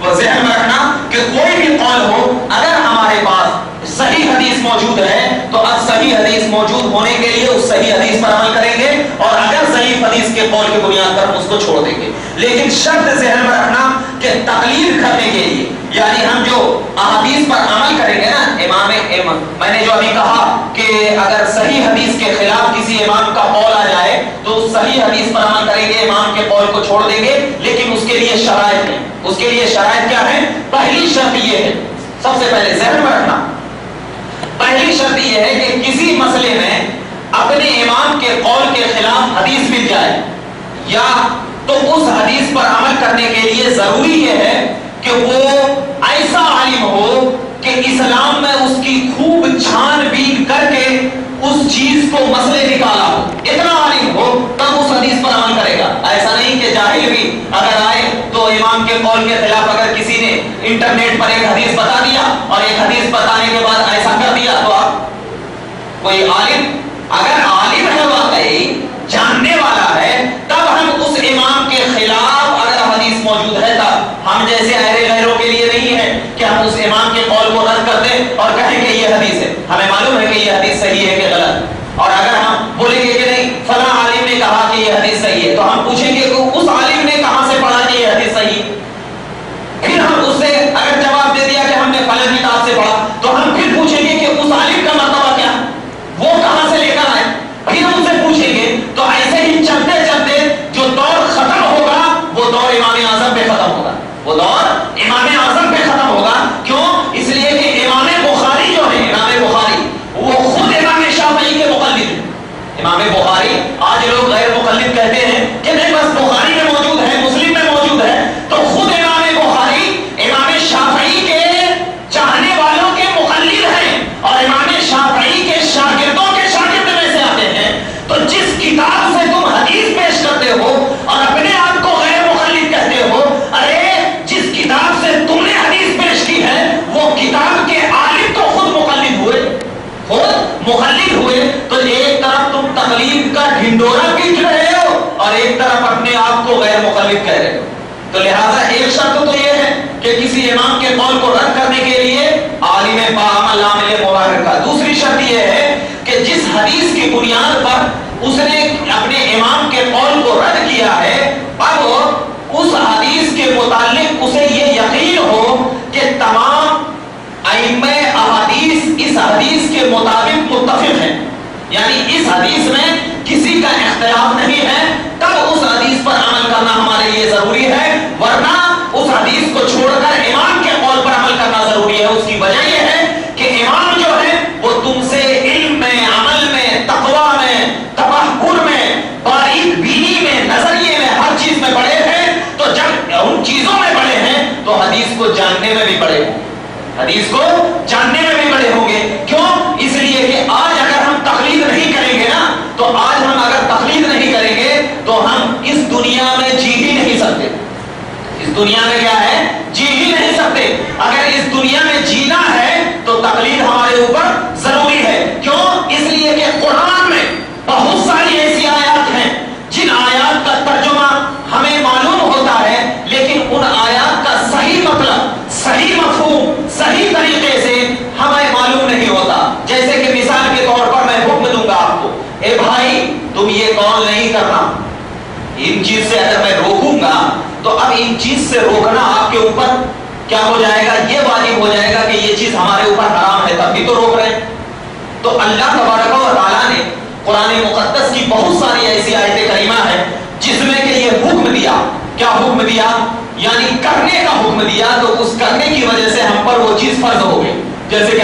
ذہن میں رکھنا کہ کوئی بھی قول ہو, اگر ہمارے پاس صحیح حدیث موجود ہے تو اب صحیح حدیث موجود ہونے کے لیے اس صحیح حدیث پر عمل کریں گے, اور اگر ضعیف حدیث کے قول کی بنیاد پر ہم اس کو چھوڑ دیں گے. لیکن شرط ذہن میں رکھنا کہ تقلید کرنے کے لیے, یعنی ہم جو احادیث پر عمل کریں گے نا, میں نے جو ابھی کہا کہ اگر صحیح حدیث کے خلاف کسی امام کا قول آ جائے تو اس صحیح حدیث پر عمل کریں گے, امام کے قول کو چھوڑ دیں گے. لیکن اس کے لیے شرائط ہیں. اس کے لیے شرائط کیا ہے؟ پہلی شرط یہ ہے, سب سے پہلے ذہن میں رکھنا, پہلی شرط یہ ہے کہ کسی مسئلے میں اپنے امام کے قول کے خلاف حدیث مل جائے, یا تو اس حدیث پر عمل کرنے کے لیے ضروری یہ ہے کہ وہ ایسا عالم ہو کہ اسلام میں اس کی خوب چھان بین کر کے اس چیز کو مسئلے نکالا ہو. اتنا عالم ہو تب اس حدیث پر عمل کرے گا. ایسا نہیں کہ جاہل بھی اگر آئے تو امام کے قول کے خلاف اگر کسی نے انٹرنیٹ پر ایک حدیث بتا دیا اور ایک حدیث بتانے کے بعد ایسا کر دیا, تو آپ کوئی عالم اگر عالم ہے, واقعی جاننے والا ہے, تب ہم اس امام کے خلاف اگر حدیث موجود ہے تب ہم جیسے غیروں کے لیے نہیں ہے کہ ہم اس امام کے قول کو رد کر دیں اور کہیں کہ یہ حدیث ہے, ہمیں معلوم ہے کہ یہ حدیث صحیح ہے کہ غلط. اور اگر ہم بولیں گے کہ نہیں فلاں عالم نے کہا کہ یہ حدیث صحیح ہے, تو ہم پوچھیں گے کہ اس عالم نے کہاں سے پڑھا کہ یہ حدیث صحیح ہے. پھر ہم اس سے اگر جواب دے دیا کہ ہم نے فلاں کتاب سے پڑھا, تو ہم پھر پوچھیں گے کہ اس عالم کا مرتبہ کیا, وہ کہاں سے لے کر آئے, پھر ہم اسے پوچھیں گے. تو ایسے ہی چلتے چلتے جو دور ختم ہوگا وہ دور امام اعظم پہ ختم ہوگا, وہ دور امام اعظم پہ ختم ہوگا. کیوں؟ اس لیے کہ امام بخاری جو ہے, امام بخاری وہ خود امام شافعی کے مقلد ہیں. امام بخاری, آج لوگ غیر مقلد کہتے ہیں کہ نہیں بس بخاری میں موجود ہے, مسلم میں موجود ہے, تو خود امام بخاری امام شافعی کے چاہنے والوں کے مقلد ہیں اور امام شافعی کے شاگردوں کے شاگرد میں سے آتے ہیں. تو جس کتاب سے تم حدیث پیش کرتے ہو اور اپنے آپ کو غیر مقلد کہتے ہو, ارے جس کتاب سے تم نے حدیث پیش کی ہے وہ کتاب کے عالم تو خود مقلد ہوئے, خود مقلد ہوئے. تو ایک طرف تم تقلید کا ڈھنڈورا پیٹ رہے ہو اور ایک طرف اپنے آپ کو غیر مقلد کہہ رہے ہو. تو لہذا ایک شرط تو یہ ہے کہ کسی امام کے قول کو رد کرنے کے لیے عالم باعمل عامل مبارک کا. دوسری شرط یہ ہے کہ جس حدیث کی بنیاد پر اس نے اپنے امام کے قول کو رد کیا ہے, اب اس حدیث کے متعلق اسے یہ یقین ہو کہ تمام ائمہ احادیث اس حدیث کے مطابق متفق ہیں, یعنی اس حدیث میں کسی کا اختلاف نہیں ہے, تب اس حدیث پر عمل کرنا ہمارے لیے ضروری ہے. ورنہ اس حدیث کو چھوڑ کر امام کے قول پر عمل کرنا ضروری ہے. اس کی وجہ یہ ہے کہ امام جو ہے وہ تم سے علم میں, عمل میں, تقوی میں, تفکر میں, باریک بینی میں, نظریے میں, ہر چیز میں بڑے ہیں. تو جب ان چیزوں میں بڑے ہیں تو حدیث کو جاننے میں بھی بڑے ہوں, حدیث کو جاننے میں بھی بڑے ہوں گے. کیوں؟ اس لیے کہ آج اگر ہم تقلید نہیں کریں گے نا, تو آج ہم اگر تقلید نہیں کریں گے تو ہم اس دنیا میں جی ہی نہیں سکتے. اس دنیا میں کیا ہے؟ جی ہی نہیں سکتے. اگر اس دنیا میں جینا ہے تو تقلید ہمارے اوپر ضروری ہے. کیوں؟ اس لیے کہ قرآن میں بہت ساری ایسی آیات ہیں جن آیات کا ترجمہ ہمیں معلوم ہوتا ہے, لیکن ان آیات کا صحیح مطلب, صحیح مفہوم, صحیح طریقے سے ہمیں معلوم نہیں ہوتا. جیسے کہ مثال کے طور پر میں حکم دوں گا آپ کو, اے بھائی تم یہ قول نہیں کرنا, ان چیز سے اگر میں روکوں گا تو اب ان چیز سے روکنا آپ کے اوپر کیا ہو جائے گا؟ یہ واجب ہو جائے گا کہ یہ چیز ہمارے اوپر حرام ہے, تب بھی تو روک رہے ہیں. تو اللہ تبارک و تعالیٰ نے قرآن مقدس کی بہت ساری ایسی آیت کریمہ ہیں جس میں کہ یہ حکم دیا. کیا حکم دیا؟ یعنی کرنے کا حکم دیا. تو اس کرنے کی وجہ سے ہم پر وہ چیز فرض ہو گئی. جیسے کہ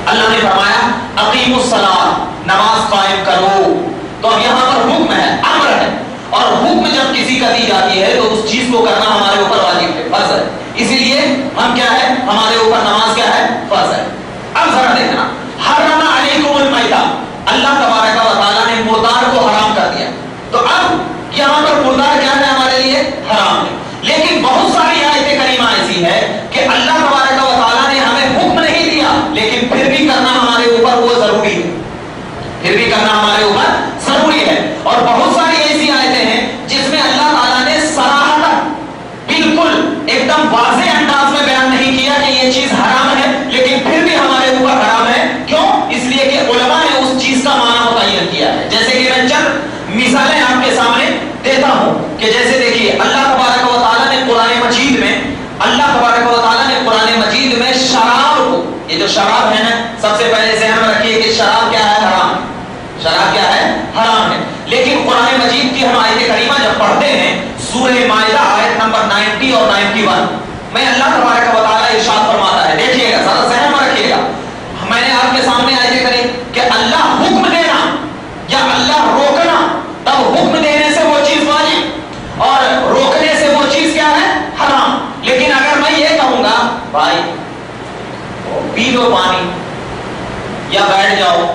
اللہ نے فرمایا اقیم الصلاۃ, نماز قائم کرو. تو اب یہاں پر حکم ہے, امر ہے, اور حکم جب کسی کا دی جاتی ہے تو اس چیز کو کرنا ہمارے اوپر واجب ہے, فرض ہے. اسی لیے ہم کیا ہے, ہمارے اوپر نماز کیا ہے, فرض ہے. اب ذرا دیکھنا, حرم علیکم المیتہ, اللہ تبارک و تعالیٰ نے مردار کو حرام کر دیا. تو اب مثالیں آپ کے سامنے دیتا ہوں کہ جیسے دیکھیے اللہ تبارک و تعالیٰ نے قرآن مجید میں شراب کو، یہ جو شراب ہے نا، سب سے پہلے ذہن میں رکھیے کہ شراب کیا ہے؟ حرام ہے۔ شراب کیا ہے؟ حرام ہے۔ لیکن قرآن مجید کی ہم آیت کریمہ جب پڑھتے ہیں سورہ مائدہ آیت نمبر 90 اور 91 میں اللہ تبارک و تعالیٰ ارشاد فرماتا ہے، دیکھیے گا ذرا ذہن میں رکھیے گا، میں نے آپ کے سامنے آیت کریں کہ اللہ حکم دینا یا اللہ روکنا، تب حکم دینے سے وہ چیز واجب اور روکنے سے وہ چیز کیا ہے؟ حرام۔ لیکن اگر میں یہ کہوں گا بھائی پی لو پانی یا بیٹھ جاؤ،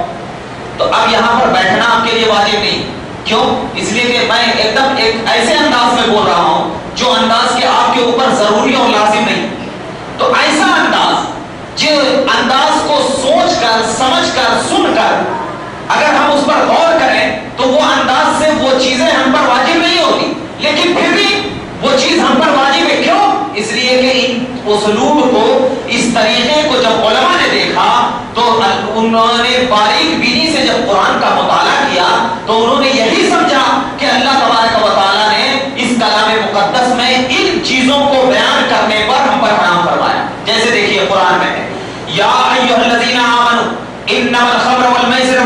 تو اب یہاں پر بیٹھنا آپ کے لیے واجب نہیں۔ کیوں؟ اس لیے کہ میں ایک دم ایک ایسے انداز میں بول رہا ہوں جو انداز کے آپ کے اوپر ضروری اور لازم نہیں۔ تو ایسا انداز، جو انداز کو سوچ کر سمجھ کر سن کر اگر ہم اس پر غور کریں تو وہ انداز سے وہ چیزیں ہم پر واجب نہیں ہوتی، لیکن پھر بھی وہ چیز ہم پر واجب ہے۔ کیوں؟ اس لیے کہ ان اسلوب کو، اس طریقے کو جب علماء نے دیکھا تو انہوں نے باریک بینی سے جب قرآن کا مطالعہ کیا تو انہوں نے یہی سمجھا کہ اللہ تبارک و تعالیٰ نے اس کلام مقدس میں ان چیزوں کو بیان کرنے پر ہم پر حرام فرمایا۔ جیسے دیکھیے قرآن میں ہے یا ایھا الذین آمنوا انما الخمر والمیسر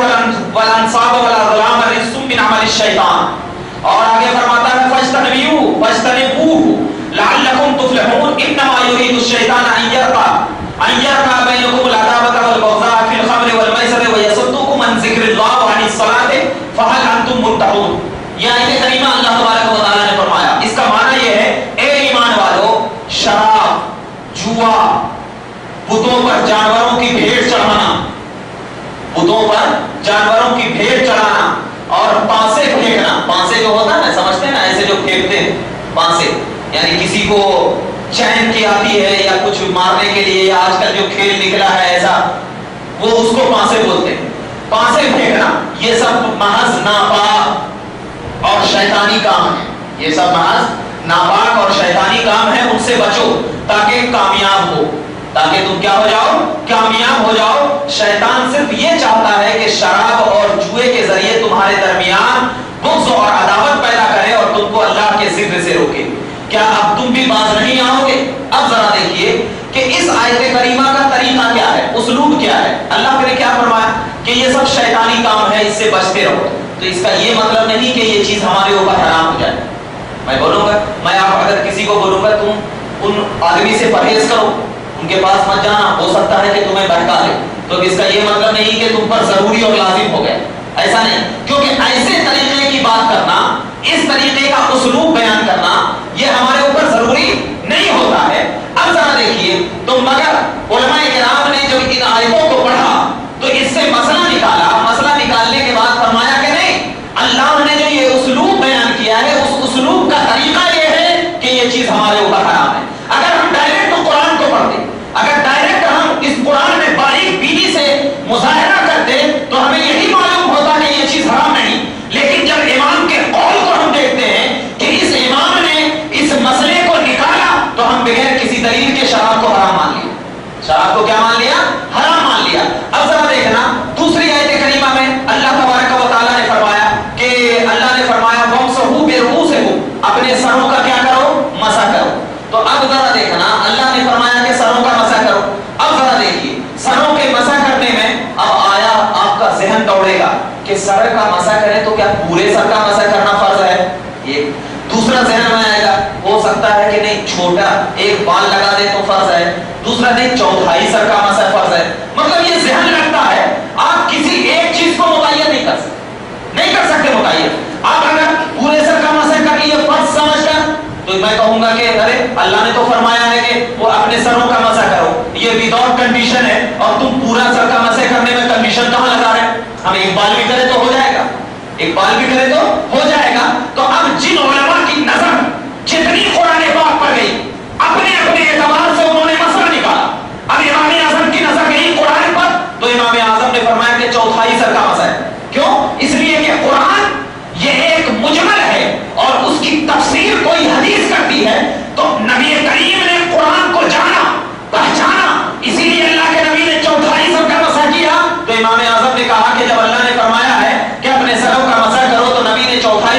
والانصاب والازلام رجس من عمل الشیطان، اور آگے فرماتا ہے فاجتنبوہ لعلکم تفلحون انما یرید الشیطان ان یرقع بینکم العداوۃ والبغضاء فی الخمر والمیسر ویصدکم عن ذکر اللہ وعن الصلاۃ فہل انتم منتہون۔ یہ آیت کریمہ اللہ تبارک و تعالیٰ نے فرمایا، اس کا معنی یہ ہے اے ایمان والو، شراب، جوا، بتوں پر جانوروں کی بھیڑ چڑھانا، بتوں پر جانوروں کی بھیڑ چڑھانا اور پانسے پھینکنا، پانسے جو ہوتا ہے نا، سمجھتے ہیں نا، ایسے جو پھینکتے ہیں پانسے، یعنی کسی کو چین کی آتی ہے یا کچھ مارنے کے لیے، یا آج کل جو کھیل نکلا ہے ایسا، وہ اس کو پانسے بولتے ہیں۔ پانسے پھینکنا یہ سب محض ناپاک اور شیطانی کام ہے، یہ سب محض ناپاک اور شیطانی کام ہے، ان سے بچو تاکہ کامیاب ہو، تاکہ تم کیا ہو جاؤ؟ کامیاب ہو جاؤ۔ شیطان صرف یہ چاہتا ہے کہ شراب اور جوئے کے ذریعے تمہارے درمیان بغض اور عداوت پیدا کرے اور تم کو اللہ کے ذکر سے روکے۔ کیا اب تم بھی باز نہیں آؤ گے؟ اب ذرا دیکھیے کہ اس آیت کریمہ کا طریقہ کیا ہے، اسلوب کیا ہے۔ اللہ نے کیا فرمایا کہ یہ سب شیطانی کام ہے، اس سے بچتے رہو۔ تو اس کا یہ مطلب نہیں کہ یہ چیز ہمارے اوپر حرام ہو جائے۔ میں بولوں گا، میں آپ اگر کسی کو بولوں گا تم ان آدمی سے پرہیز کرو، ان کے پاس مت جانا، ہو سکتا ہے کہ تمہیں بہکا لے، تو اس کا یہ مطلب نہیں کہ تم پر ضروری اور لازم ہو گئے، ایسا نہیں۔ کیونکہ ایسے طریقے کی بات کرنا، اس طریقے کا اسلوب بیان کرنا، یہ ہمارے اوپر ضروری نہیں ہوتا ہے۔ اب ذرا دیکھیے تو مگر علماء کرام نے جب ان آیتوں کو پڑھا تو اس سے مسئلہ نکالا، مسئلہ نکالنے کے بعد فرمایا کہ نہیں، اللہ نے جو یہ اسلوب بیان کیا ہے اس اسلوب کا طریقہ یہ ہے کہ یہ چیز ہمارے اوپر حرام ہے۔ اگر ہم ڈائریکٹ قرآن کو پڑھتے، اگر ڈائریکٹ ہم اس قرآن میں باریک بینی سے مظاہرہ کرتے تو ہمیں یہی معلوم ہوتا کہ یہ چیز حرام نہیں۔ لیکن جب امام کے قول کو ہم دیکھتے ہیں کہ اس امام نے اس مسئلے کو نکالا تو ہم بغیر کسی دلیل کے شراب کو حرام مان لیا، شراب کو کیا مان لیا؟ حرام مان لیا۔ اب ذرا دیکھنا دوسری آیت کریمہ میں اللہ تبارک و تعالیٰ نے فرمایا کہ اللہ نے فرمایا وَامْسَحُوا بِرُؤُوسِكُمْ، اپنے سروں کا کیا کرو؟ مسح کرو۔ تو اب ذرا دیکھنا اللہ نے فرمایا کہ سروں کا مسح کرو۔ اب ذرا دیکھیے سروں کے مسح کرنے میں اب آیا آپ کا ذہن دوڑے گا کہ سر کا مسح کریں تو کیا پورے سر کا مسح کرنا فرض ہے؟ یہ دوسرا ذہن میں آئے گا، ہو سکتا ہے کہ نہیں چھوٹا ایک بال لگا دے تو فرض ہے، دوسرا نہیں چوتھائی سر کا مسح فرض ہے۔ مطلب یہ ذہن رکھتا ہے آپ کسی ایک چیز کو متعین نہیں کر سکتے متعین۔ آپ اگر پورے سر کا مسح کر لیے فرض سمجھ کر تو میں کہوں گا کہ ارے اللہ نے تو فرمایا ہے کہ وہ اپنے سروں کا مسح کرو، یہ وداؤٹ کنڈیشن ہے، اور تم پورا سر کا مسح کرنے میں کنڈیشن کہاں لگا رہے ہیں؟ ہم ایک بال بھی کرے تو ہو جائے گا، ایک بال بھی کرے تو ہو جائے گا۔ تو اب جن علماء کی نظر جتنی قرآن پاک پر گئی، اپنے اپنے اعتبار سے انہوں نے مسئلہ نکالا۔ اب امام اعظم کی نظر گئی قرآن پر تو امام اعظم نے فرمایا کہ چوتھائی سر کا مسح ہے۔ کیوں؟ اس لیے کہ قرآن یہ ایک مجمل ہے اور اس کی تفسیر کوئی حدیث کرتی ہے، تو نبی کریم نے قرآن کو جانا، پہچانا، اسی لیے اللہ کے نبی نے چوتھائی سر کا مسح کیا۔ تو امام اعظم نے کہا کہ جب اللہ نے فرمایا ہے کہ اپنے سروں کا مسح کرو تو نبی نے چوتھائی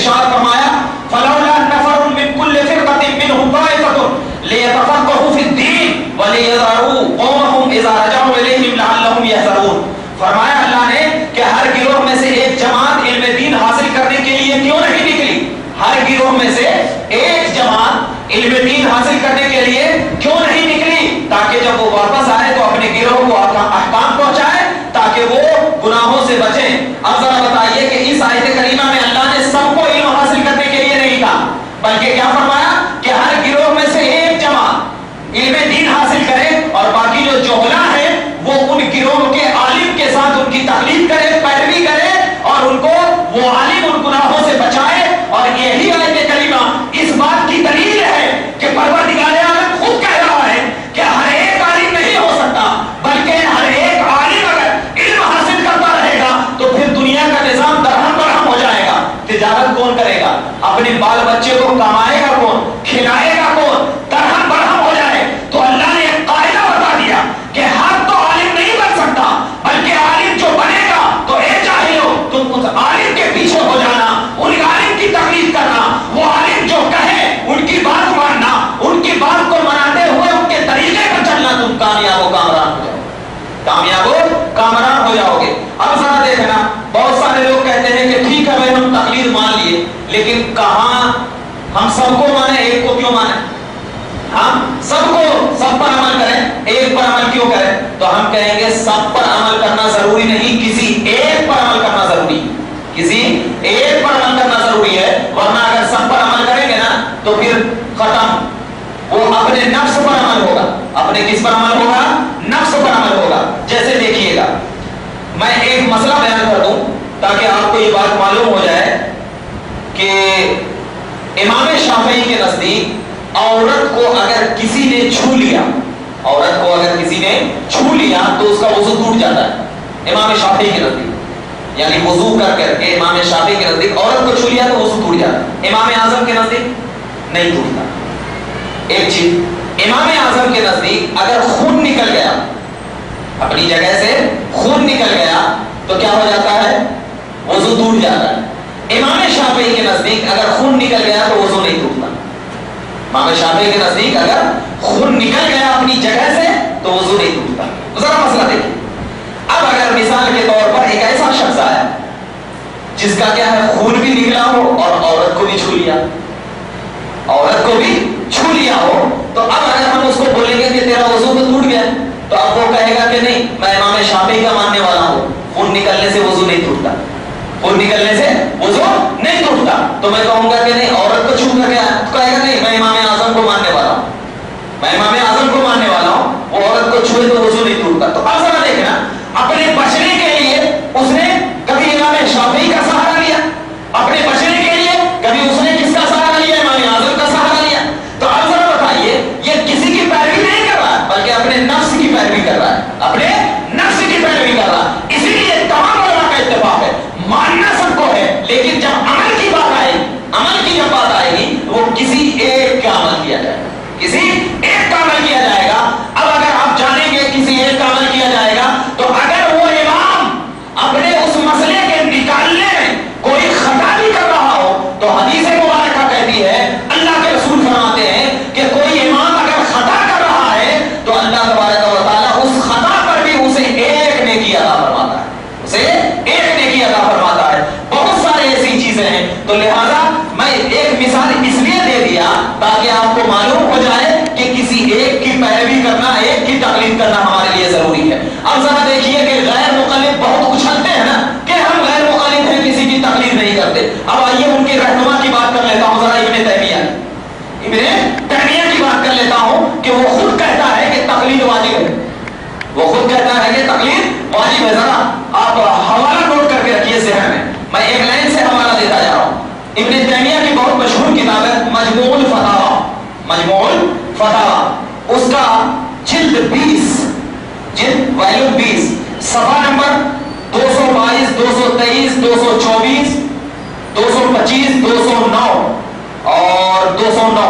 ارشاد فرمایا فلولا نفر من كل فرقة منهم طائفة ليتفقهوا في الدين وليذروا قومهم اذا رجعوا اليهم لعلهم يحذرون. فرمایا اللہ نے کہ ہر گروہ میں سے ایک جماعت علم دین حاصل کرنے کے لیے کیوں نہیں نکلی؟ ہر گروہ میں سے ایک جماعت علم دین حاصل کرنے کے لیے کیوں نہیں نکلی؟ تاکہ جب وہ واپس آئے تو اپنے گروہ کو احکام پہنچائے تاکہ وہ گناہوں سے بچیں. اب ذرا بتائیے کہ اس آیت کریمہ میں اللہ نے سب کو علم حاصل کرنے کے لیے نہیں کہا بلکہ کیا فرمایا کہ ہر گروہ میں سے ایک جماعت علم دین حاصل کرے اور باقی جو جہلا ہے وہ ان گروہ کے عالم کے ساتھ ان کی تقلید کرے، پیروی کرے اور ان کو وہ عالم ان گناہوں سے بچائے. اور یہی آیت کریمہ اس بات کی دلیل ہے کہ پروردگار عالم خود کہہ رہا ہے کہ ہر ایک عالم نہیں ہو سکتا بلکہ ہر ایک عالم اگر علم حاصل کرتا رہے گا تو پھر دنیا کا نظام درہم برہم ہو جائے گا. تجارت کون کرے گا؟ اپنے بال بچے کو کمائے گا کون؟ کھلائے گا کون؟ درہم برہم ہو جائے. تو اللہ نے ایک قاعدہ بتا دیا کہ ہر تو عالم نہیں بن سکتا بلکہ عالم جو بنے گا تو اے جاہلو تم اس عالم کے پیچھے ہو جانا، ان عالم کی تقلید کرنا، وہ عالم جو کہے ان کی بات ماننا، ان کی بات کو مناتے ہوئے ان کے طریقے پر چلنا، تم کامیاب و کامران ہو جاؤ، کامیاب و کامران ہو جاؤ گے. اب ذرا دیکھنا، بہت سارے لوگ کہتے ہیں کہ ٹھیک ہے بھائی ہم تقلید مان لیے لیکن کہاں ہم سب کو مانیں، ایک کو کیوں مانیں؟ ہم سب پر عمل کریں، ایک پر عمل کیوں کریں؟ تو ہم کہیں گے سب پر عمل کرنا ضروری نہیں، کسی ایک پر عمل کرنا ضروری، کسی ایک پر عمل کرنا ضروری ہے. ورنہ اگر سب پر عمل کریں گے نا تو پھر ختم، وہ اپنے نفس پر عمل ہوگا. اپنے کس پر عمل ہوگا؟ نفس پر عمل ہوگا. جیسے دیکھیے گا، میں ایک مسئلہ بیان کر دوں تاکہ آپ کو یہ بات معلوم ہو جائے کہ امام شافعی کے نزدیک عورت کو اگر کسی نے چھو لیا، عورت کو اگر کسی نے چھو لیا تو اس کا وضو ٹوٹ جاتا ہے. امام شافعی کے نزدیک، یعنی وضو کر کے امام شافعی کے نزدیک عورت کو چھو لیا تو وضو ٹوٹ جاتا ہے. امام اعظم کے نزدیک نہیں ٹوٹتا. ایک چیز، امام اعظم کے نزدیک اگر خون نکل گیا، اپنی جگہ سے خون نکل گیا تو کیا ہو جاتا ہے؟ وضو ٹوٹ جاتا ہے. امام شافعی کے نزدیک اگر خون نکل گیا تو وضو نہیں ٹوٹتا. امام شافعی کے نزدیک اگر خون نکل گیا اپنی جگہ سے تو وضو نہیں ٹوٹتا. ذرا مسئلہ دیکھیں. اب اگر مثال کے طور پر ایک ایسا شخص آیا جس کا کیا ہے خون بھی نکلا ہو اور عورت کو بھی چھو لیا، عورت کو بھی چھو لیا ہو، تو اب اگر ہم اس کو بولیں گے کہ تیرا وضو تو ٹوٹ گیا تو اب وہ کہے گا کہ نہیں میں امام شافعی کا ماننے والا ہوں، خون نکلنے سے وضو نہیں ٹوٹتا، خون نکلنے سے وضو نہیں ٹوٹتا. تو میں کہوں گا کہ نہیں عورت کو چھو کر گیا، تو کہے گا نہیں میں امام اعظم کو ماننے والا ہوں، میں امام اعظم کو ماننے والا ہوں، وہ عورت کو چھوئے تو وضو نہیں ٹوٹتا. تو اب ذرا دیکھنا، اپنے بچنے کے لیے اس نے کبھی امام شافعی کا سہارا لیا، اپنے بچنے کے لیے کبھی اس نے کس کا سہارا لیا؟ امام اعظم کا سہارا لیا. تو اب ذرا بتائیے یہ کسی کی پیروی نہیں کر رہا ہے بلکہ اپنے نفس کی پیروی کر رہا ہے، اپنے نفس کی پیروی کر رہا ہے. اسی لیے تمام علماء کا اتفاق ہے ماننا سب کو ہے لیکن جب عمل کی بات آئے گی، عمل کی جب بات آئے گی وہ کسی ایک کا عمل کیا جائے گا، کسی ایک کا عمل کیا جائے گا. اب اگر آپ جانیں گے کسی ایک کا عمل کیا جائے گا تو اگر وہ امام اپنے اس مسئلے کے نکالنے میں کوئی خطا بھی کر رہا ہو تو حدیث مبارکہ کہتی ہے، اللہ کے رسول فرماتے ہیں کہ کوئی امام اگر خطا کر رہا ہے تو اللہ تبارک و تعالیٰ اس خطا پر بھی اسے ایک نیکی عطا فرماتا ہے، اسے ایک نیکی عطا فرماتا ہے. بہت سارے ایسی چیزیں ہیں. تو لہذا میں ایک مثال اس لیے دے دیا تاکہ آپ کو معلوم ہو جائے کہ کسی ایک کی پیروی کرنا، ایک کی تقلید کرنا ہمارے لیے ضروری ہے. اب ذرا دیکھیے کہ غیر مقلد بہت اچھلتے ہیں نا کہ ہم غیر مقلد ہیں، کسی کی تقلید نہیں کرتے. اب آئیے ان کے رہنما کی بات کر لیتا ہوں، ذرا ابن تیمیہ کی بات کر لیتا ہوں کہ وہ خود کہتا ہے کہ تقلید واجب ہے، وہ خود کہتا ہے کہ تقلید واجب ہے. ذرا آپ حوالہ نوٹ کر کے رکھیے ذہن میں ایک لائن سے حوالہ دیتا جا رہا ہوں. ابن تیمیہ کی بہت مشہور کتاب ہے مجموع الفتاوی، مجموع الفتاوی، اس کا جلد 20 جلد والیوم 20 صفحہ نمبر 222 223 224 225 209 اور 209،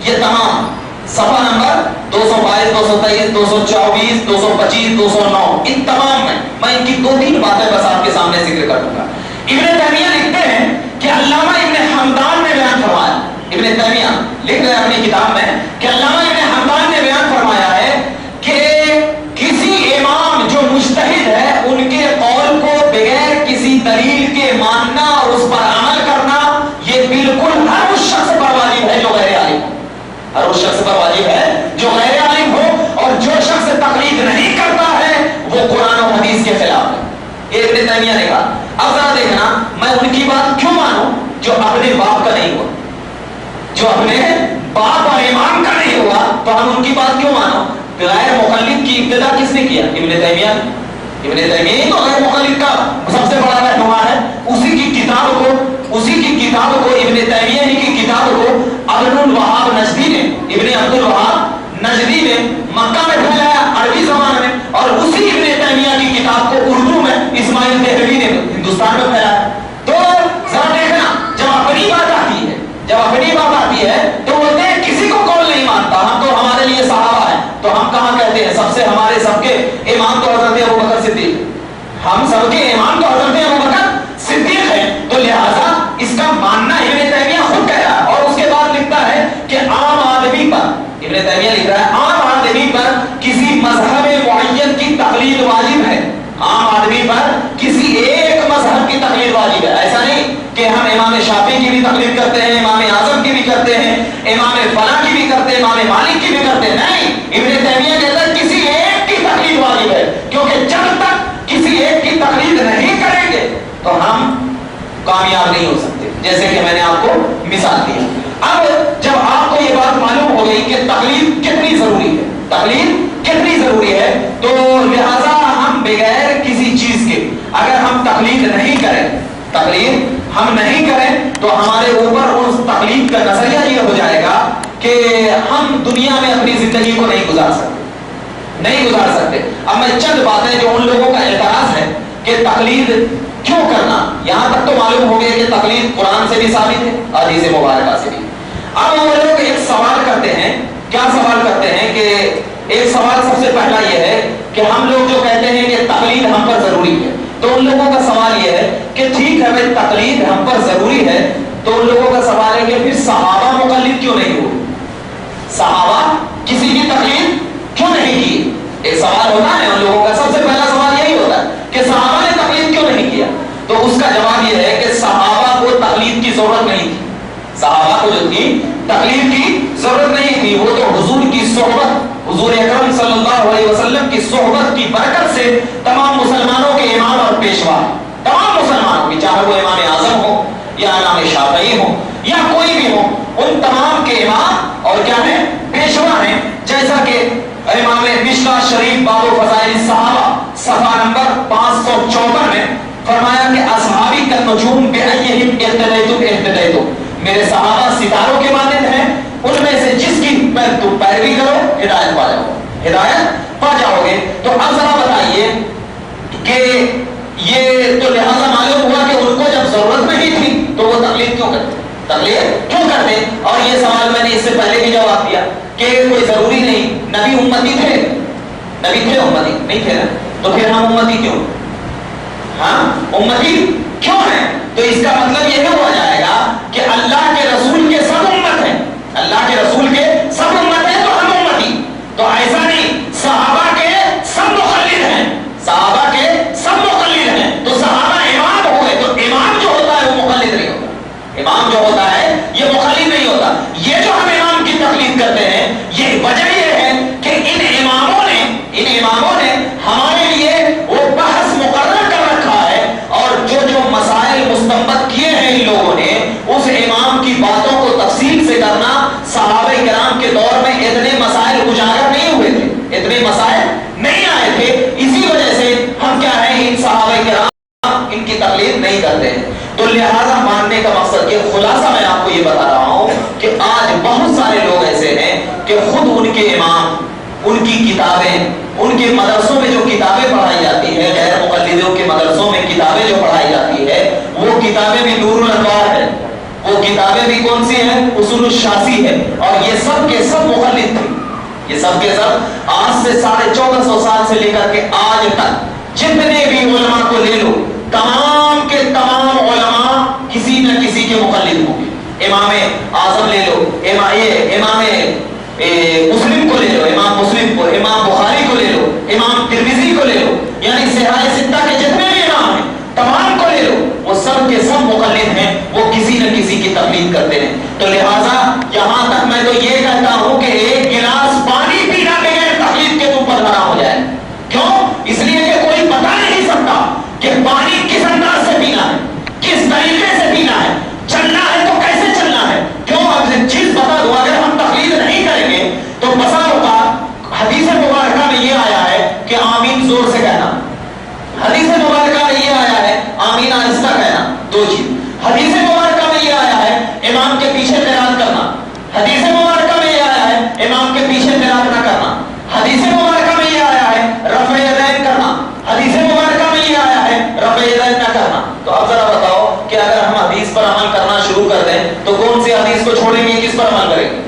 یہ تمام صفحہ نمبر 222 223 224 225 209 ان تمام میں ان کی 2-3 باتیں بس آپ کے سامنے ذکر کر دوں گا. ابن تیمیہ لکھتے ہیں کہ علامہ ابن حمدان نے بیان فرمایا، ابن تیمیہ لکھ رہے ہیں اپنی کتاب میں کہ علامہ ابن حمدان نے بیان فرمایا ہے کہ کسی امام جو مجتہد ہے ان کے قول کو بغیر کسی دلیل کے ماننا اور اس پر عمل کرنا یہ بالکل ہر اس شخص پر واجب ہے جو غیر عالم ہو، ہر اس شخص پر واجب ہے جو غیر عالم ہو، اور جو شخص تقلید نہیں کرتا ہے وہ قرآن و حدیث کے خلاف ہے، یہ ابن تیمیہ نے کہا۔ اب ذرا دیکھنا میں ان کی بات کیوں مانوں جو اپنے باپ کا نہیں ہوا، جو اپنے باپ اور امام کا نہیں ہوا تو ہم ان کی بات کیوں مانو؟ غیر مقلد کی ابتدا کس نے کیا؟ ابن تیمیہ نے۔ ابن تیمیہ ہی تو غیر مقلد کا سب سے بڑا رہنما ہے، اسی کی کتاب کو ابن تیمیہ ہی کی کتاب کو ابن الوہاب نجدی نے، ابن عبد الوہاب نجدی نے مکہ میں پھیلایا عربی زبان میں، اور اسی ابن تیمیہ کی کتاب کو اردو میں اسماعیل دہلوی نے ہندوستان میں پھیلایا۔ تو ذرا دیکھنا جب اپنی بات آتی ہے تو وہ کسی کو قول نہیں مانتا، ہم تو ہمارے لیے صحابہ ہیں تو ہم کہاں کہتے ہیں سب سے ہمارے سب کے امام تو حضرت ابوبکر صدیق، ہم سب کے امام تو حضرت ابوبکر صدیق ہیں، تو لہذا اس کا ماننا ابن تیمیہ خود کہہ رہا ہے، اور اس کے بعد لکھتا ہے کہ عام آدمی پر، ابن تیمیہ لکھ رہا ہے عام آدمی پر کسی مذہب معین کی تقلید واجب ہے، عام آدمی پر کسی ایک مذہب کی تقلید واجب ہے، ایسا نہیں کہ ہم امام شافعی کی بھی تقلید کرتے ہیں، امام اعظم کی بھی کرتے ہیں، امام فلاں کی بھی کرتے ہیں، امام مالک کی بھی کرتے ہیں، نہیں، ابن تیمیہ کہتا ہے کسی ایک کی تقلید واجب ہے، کیونکہ جب تک کسی ایک کی تقلید نہیں کریں گے تو ہم کامیاب نہیں ہو سکتے، جیسے کہ میں نے آپ کو مثال دی۔ اب جب آپ کو یہ بات معلوم ہو گئی کہ تقلید کتنی ضروری ہے تو لہذا ہم بغیر کسی چیز کے اگر ہم تقلید نہیں کریں تو ہمارے اوپر اس تقلید کا نظریہ یہ ہو جائے گا کہ ہم دنیا میں اپنی زندگی کو نہیں گزار سکتے۔ اب میں چند باتیں جو ان لوگوں کا اعتراض ہے کہ تقلید کیوں کرنا، یہاں تک تو معلوم ہو گیا کہ تقلید قرآن سے بھی ثابت ہے، حدیث مبارکہ سے بھی۔ اب وہ لوگ ایک سوال کرتے ہیں، کیا سوال کرتے ہیں کہ ایک سوال سب سے پہلا یہ ہے کہ ہم لوگ جو کہتے ہیں کہ تقلید ہم پر ضروری ہے، تو ان لوگوں کا سوال یہ ہے کہ ٹھیک ہے بھائی تقلید ہم پر ضروری ہے، تو ان لوگوں کا سوال ہے کہ پھر صحابہ مقلد کیوں نہیں ہوئے؟ صحابہ کسی کی تقلید کیوں نہیں کی؟ ایک سوال ہوتا ہے ان لوگوں کا، سب سے پہلا سوال یہی ہوتا ہے کہ صحابہ نے تقلید کیوں نہیں کیا؟ تو اس کا جواب یہ ہے کہ صحابہ کو تقلید کی ضرورت نہیں تھی، صحابہ کو جو تھی تقلید کی ضرورت نہیں تھی، وہ تو حضور کی صحبت، حضور اکرم صلی اللہ علیہ وسلم کی صحبت کی برکت سے تمام مسلمانوں کے امام اور پیشوا، تمام مسلمانوں کی، چاہے وہ امام اعظم ہو یا امام شافعی ہو یا کوئی بھی ہو، ان تمام کے امام اور کیا ہے پیشوا ہیں، جیسا کہ امام مشکوٰۃ شریف باب فضائل الصحابہ صفحہ نمبر 554 میں فرمایا کہ اصحابی کالنجوم بأیہم اقتدیتم اہتدیتم، میرے صحابہ ستاروں کے مانند ہیں، ان میں سے جس کی تم پیروی کرو ہدایت پا جاؤ گے۔ تو اب ذرا بتائیے کہ یہ تو لہذا معلوم ہوا کہ ان کو جب ضرورت نہیں تھی تو وہ تقلید کیوں کرتے؟ اور یہ سوال میں نے اس سے پہلے بھی جواب دیا کہ کوئی ضروری نہیں، نبی امتی تھے امتی نہیں تھے نا، تو پھر ہم امتی کیوں؟ امتی کیوں ہیں؟ تو اس کا مطلب یہ ہوا جائے گا کہ اللہ کے رسول کے سب امت ہیں، اللہ کے رسول کے سب امت ہیں تو ہم امتی، تو ایسا نہیں، صحابہ کے سب مقلد ہیں، تو صحابہ امام ہوئے، تو امام جو ہوتا ہے وہ مقلد نہیں ہوتا، امام جو ہوتا ہے یہ مقلد نہیں ہوتا۔ یہ جو ہم امام کی تقلید کرتے ہیں یہ وجہ یہ ہے کہ ان اماموں نے ہمارے لیے وہ بحث مقرر کر رکھا ہے، اور جو مسائل مستنبط کیے ہیں ان لوگوں نے، اس امام کی باتوں کو تفصیل سے کرنا، صحابہ کرام کے دور میں اتنے مسائل اجاگر نہیں ہوئے تھے، اتنے مسائل نہیں آئے تھے، اسی وجہ سے ہم کیا ہے ان صحابہ کرام ان کی تقلید نہیں کرتے ہیں۔ تو لہذا ماننے کا مقصد یہ خلاصہ میں آپ کو یہ بتا رہا ہوں کہ آج بہت سارے لوگ ایسے ہیں کہ خود ان کے امام، ان کی کتابیں، ان کے مدرسوں میں جو کتابیں پڑھائی جاتی ہے، غیر مقلدوں کے مدرسوں میں کتابیں جو پڑھائی جاتی ہے، وہ کتابیں بھی نور الانوار ہے، وہ کتابیں بھی کون سی ہیں؟ اصول الشاسی ہے، اور یہ سب کے سب مقلد تھے، یہ سب کے سب آج سے 1450 سال سے لے کر کے آج تک جتنے بھی علماء کو لے لو، تمام کے تمام علماء کسی نہ کسی امام اعظم لے لو، امام مسلم کو لے لو، امام مسلم کو، امام بخاری کو لے لو، امام ترمذی کو لے لو، یعنی صحاح ستہ کے جتنے بھی امام ہیں تمام کو لے لو، وہ سب کے سب مقلد ہیں، وہ کسی نہ کسی کی تقلید کرتے ہیں. تو لہٰذا یہاں تک میں تو یہ کہتا ہوں کہ ایک گلاس پانی پینا بغیر تقلید کے تم پر حرام ہو جائے. کیوں؟ اس لیے کہ کوئی بتا نہیں سکتا کہ پانی کس انداز سے پینا ہے، کس طریقے سے پینا ہے، چلنا ہے تو کیسے چلنا ہے. کیوں؟ اب ایک چیز بتا دوں، اگر ہم تقلید نہیں کریں گے تو بسا اوقات حدیث مبارکہ میں یہ آیا ہے کہ آمین زور سے کہنا، حدیث مبارکہ میں یہ آیا ہے آمین آہستہ کہنا، دو چیز. حدیث مبارکہ میں یہ آیا ہے امام کے پیچھے قرات کرنا، حدیث مبارکہ میں یہ آیا ہے امام کے پیچھے قرات نہ کرنا، حدیث مبارکہ میں یہ آیا ہے رفع یدین کرنا، حدیث مبارکہ میں یہ آیا ہے رفع یدین نہ کرنا. تو اب ذرا بتاؤ کہ اگر ہم حدیث پر عمل کرنا شروع کر دیں تو کون سی حدیث کو چھوڑیں گے، کس پر عمل کریں گے؟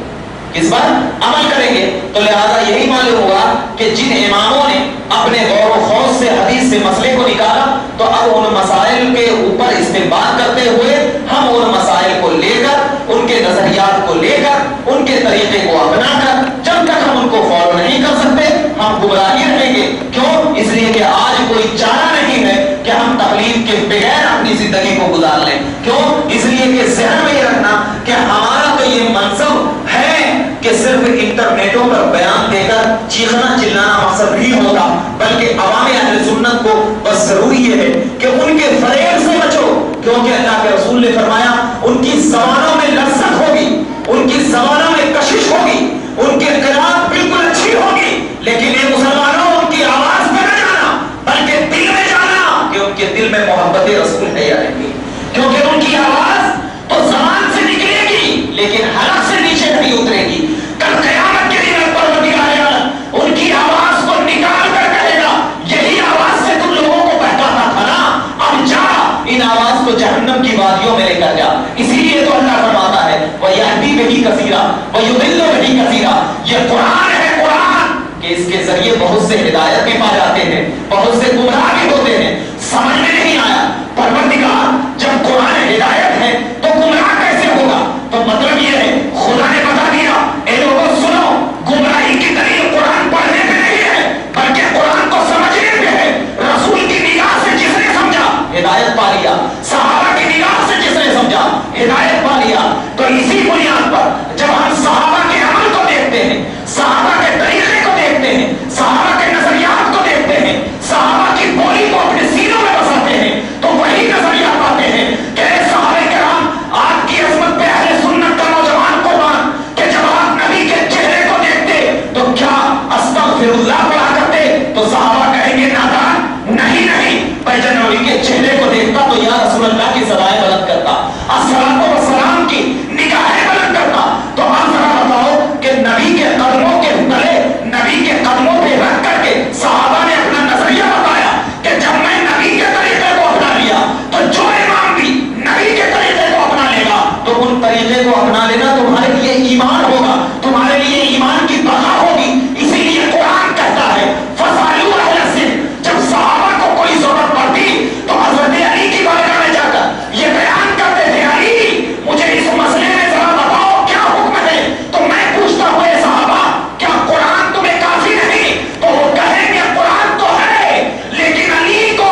کس پر عمل کریں گے؟ تو لہذا یہی معلوم ہوا کہ جن اماموں نے اپنے غور و خوض سے حدیث سے مسئلے کو نکالا تو اب ان مسائل کے اوپر استنباط کرتے ہوئے ہم ان مسائل کو لے کر، ان کے نظریات کو لے کر، ان کے طریقے کو اپنا کر جب تک ہم ان کو فالو نہیں کر سکتے ہم گمراہی رہیں گے. کیوں؟ اس لیے کہ آج کوئی چارہ نہیں ہے کہ ہم تقلید کے بغیر اپنی زندگی کو گزار لیں. کیوں؟ اس لیے کہ ذہن میں یہ رکھنا کہ ہمارا تو یہ منصب ہے کہ صرف انٹرنیٹوں پر بیان دے کر چیخنا چلانا مقصد نہیں ہوتا، بلکہ عوام اہل سنت کو بس ضروری یہ ہے کہ ان کے فریب سے بچو. کیونکہ اللہ کے رسول نے فرمایا ان کی زبانوں میں لذت ہوگی، ان کی زبانوں میں کشش ہوگی، ان کے قرات بالکل اچھی ہوگی، لیکن یہ مسلمانوں ان کی آواز پہ نہ جانا بلکہ دل میں جانا کہ ان کے دل میں محبت رسول ہے یا نہیں. کیونکہ ان کی آواز تو زبان سے نکلے گی لیکن حلق سے نیچے نہیں اترے گی. کل قیامت کے دن پروردگار عالم ان کی آواز کو نکال کر کہے گا یہی آواز سے تم لوگوں کو بہکاتا تھا نا، اب جا ان آواز کو جہنم کی وادیوں میں لے کر جا. اسی لیے تو اللہ فرماتا ہے وَيَهْدِي بِهِ كَثِيرًا وَيُضِلُّ بِهِ كَثِيرًا. یہ قرآن ہے، قرآن کہ اس کے ذریعے بہت سے ہدایت بھی پا جاتے ہیں، بہت سے گمراہ بھی ہوتے ہیں. سمجھ میں نہیں آیا پروردگار جب قرآن ہدایت ہے تو گمراہ کیسے ہوگا؟ تو مطلب یہ ہے خدا نے بتا دیا اے لوگوں سنو، گمراہی کی دلیل قرآن پڑھنے پہ نہیں ہے بلکہ قرآن کو سمجھنے پہ ہے. رسول کی نگاہ سے جس نے سمجھا ہدایت پا لیا، صحابہ کی نگاہ سے جس نے سمجھا ہدایت پا لیا. تو اسی بنیاد پر جب ہم صحابہ کے عمل کو دیکھتے ہیں، صحابہ کے طریقے کو دیکھتے ہیں، صحابہ کے نظریات کو دیکھتے ہیں، صحابہ کی بولی کو اپنے سینوں میں بساتے ہیں تو وہی نظریہ پاتے ہیں کہ اے صحابہ کرام آپ کی عظمت پہ اہل سنت کا نوجوان قربان کہ جب آپ نبی کے چہرے کو دیکھتے تو کیا استغفر اللہ پڑھا کرتے؟ تو صحابہ کہیں گے نادان نہیں، میں جب نبی کے چہرے کو دیکھتا تو یا رسول اللہ کی سدائیں بلند کرتا، الصلوۃ والسلام کی نگاہیں بلند کرتا. تو آپ ذرا بتاؤ کہ نبی کے قدموں کے تلے، نبی کے قدموں پہ رکھ کر کے صحابہ نے اپنا نظریہ بتایا کہ جب میں نبی کے طریقے کو اپنا لیا تو جو امام بھی نبی کے طریقے کو اپنا لے گا تو ان طریقے کو اپنا لینا تمہارے لیے ایمان ہوگا، تمہارے لیے ایمان کی بقا ہوگی. اسی لیے قرآن کہتا ہے فَاسْأَلُوا أَهْلَ الذِّكْرِ. جب صحابہ کو کوئی ضرورت پڑتی تو حضرت علی کی بارگاہ میں جا کر یہ بیان کرتے تھے علی مجھے اس مسئلے میں ذرا بتاؤ کیا حکم ہے. تو میں پوچھتا ہوں اے صحابہ کیا قرآن تمہیں کافی نہیں؟ تو وہ کہیں گے قرآن تو ہے لیکن علی کو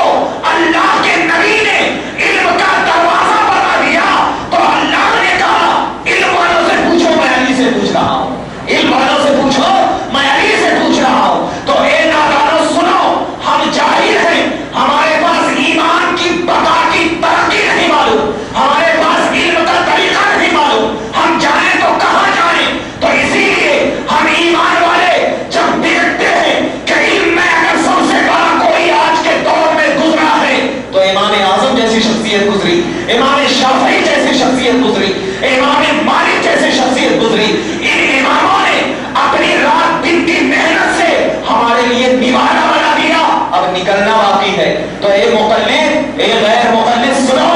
اللہ کے نبی نے علم کا دروازہ بتا دیا. تو اللہ نے کہا علم والوں سے پوچھو میں علی سے پوچھ رہا ہوں، علم والوں سے پوچھو میں علی سے پوچھ رہا ہوں. تو اے نادانو سنو، ہم جاہل ہیں، ہمارے پاس ایمان کی بقا کی ترقی نہیں معلوم، ہمارے پاس علم کا طریقہ نہیں معلوم، ہم جائیں تو کہاں جائیں. تو اسی لیے ہم ایمان والے جب دیکھتے ہیں کہ علم میں اگر سب سے بڑا کوئی آج کے دور میں گزرا ہے تو امام اعظم جیسی شخصیت گزری، امام شافعی جیسی شخصیت گزری، امام مالک جیسی شخصیت گزری. ان اماموں نے اپنی رات دن کی محنت سے ہمارے لیے دیوانہ بنا دیا، اب نکلنا باقی ہے. تو اے مقلد، اے غیر مقلد سنو،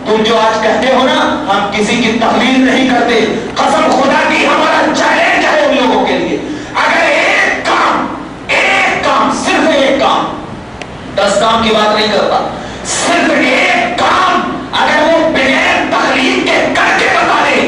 تم جو آج کہتے ہو نا ہم کسی کی تقلید نہیں کرتے، قسم خدا کی ہمارا چیلنج ہے ان لوگوں کے لیے اگر ایک کام صرف ایک کام، 10 کام کی بات نہیں کرتا، صرف ایک کام اگر وہ بغیر تقلید کے کر کے بتا دے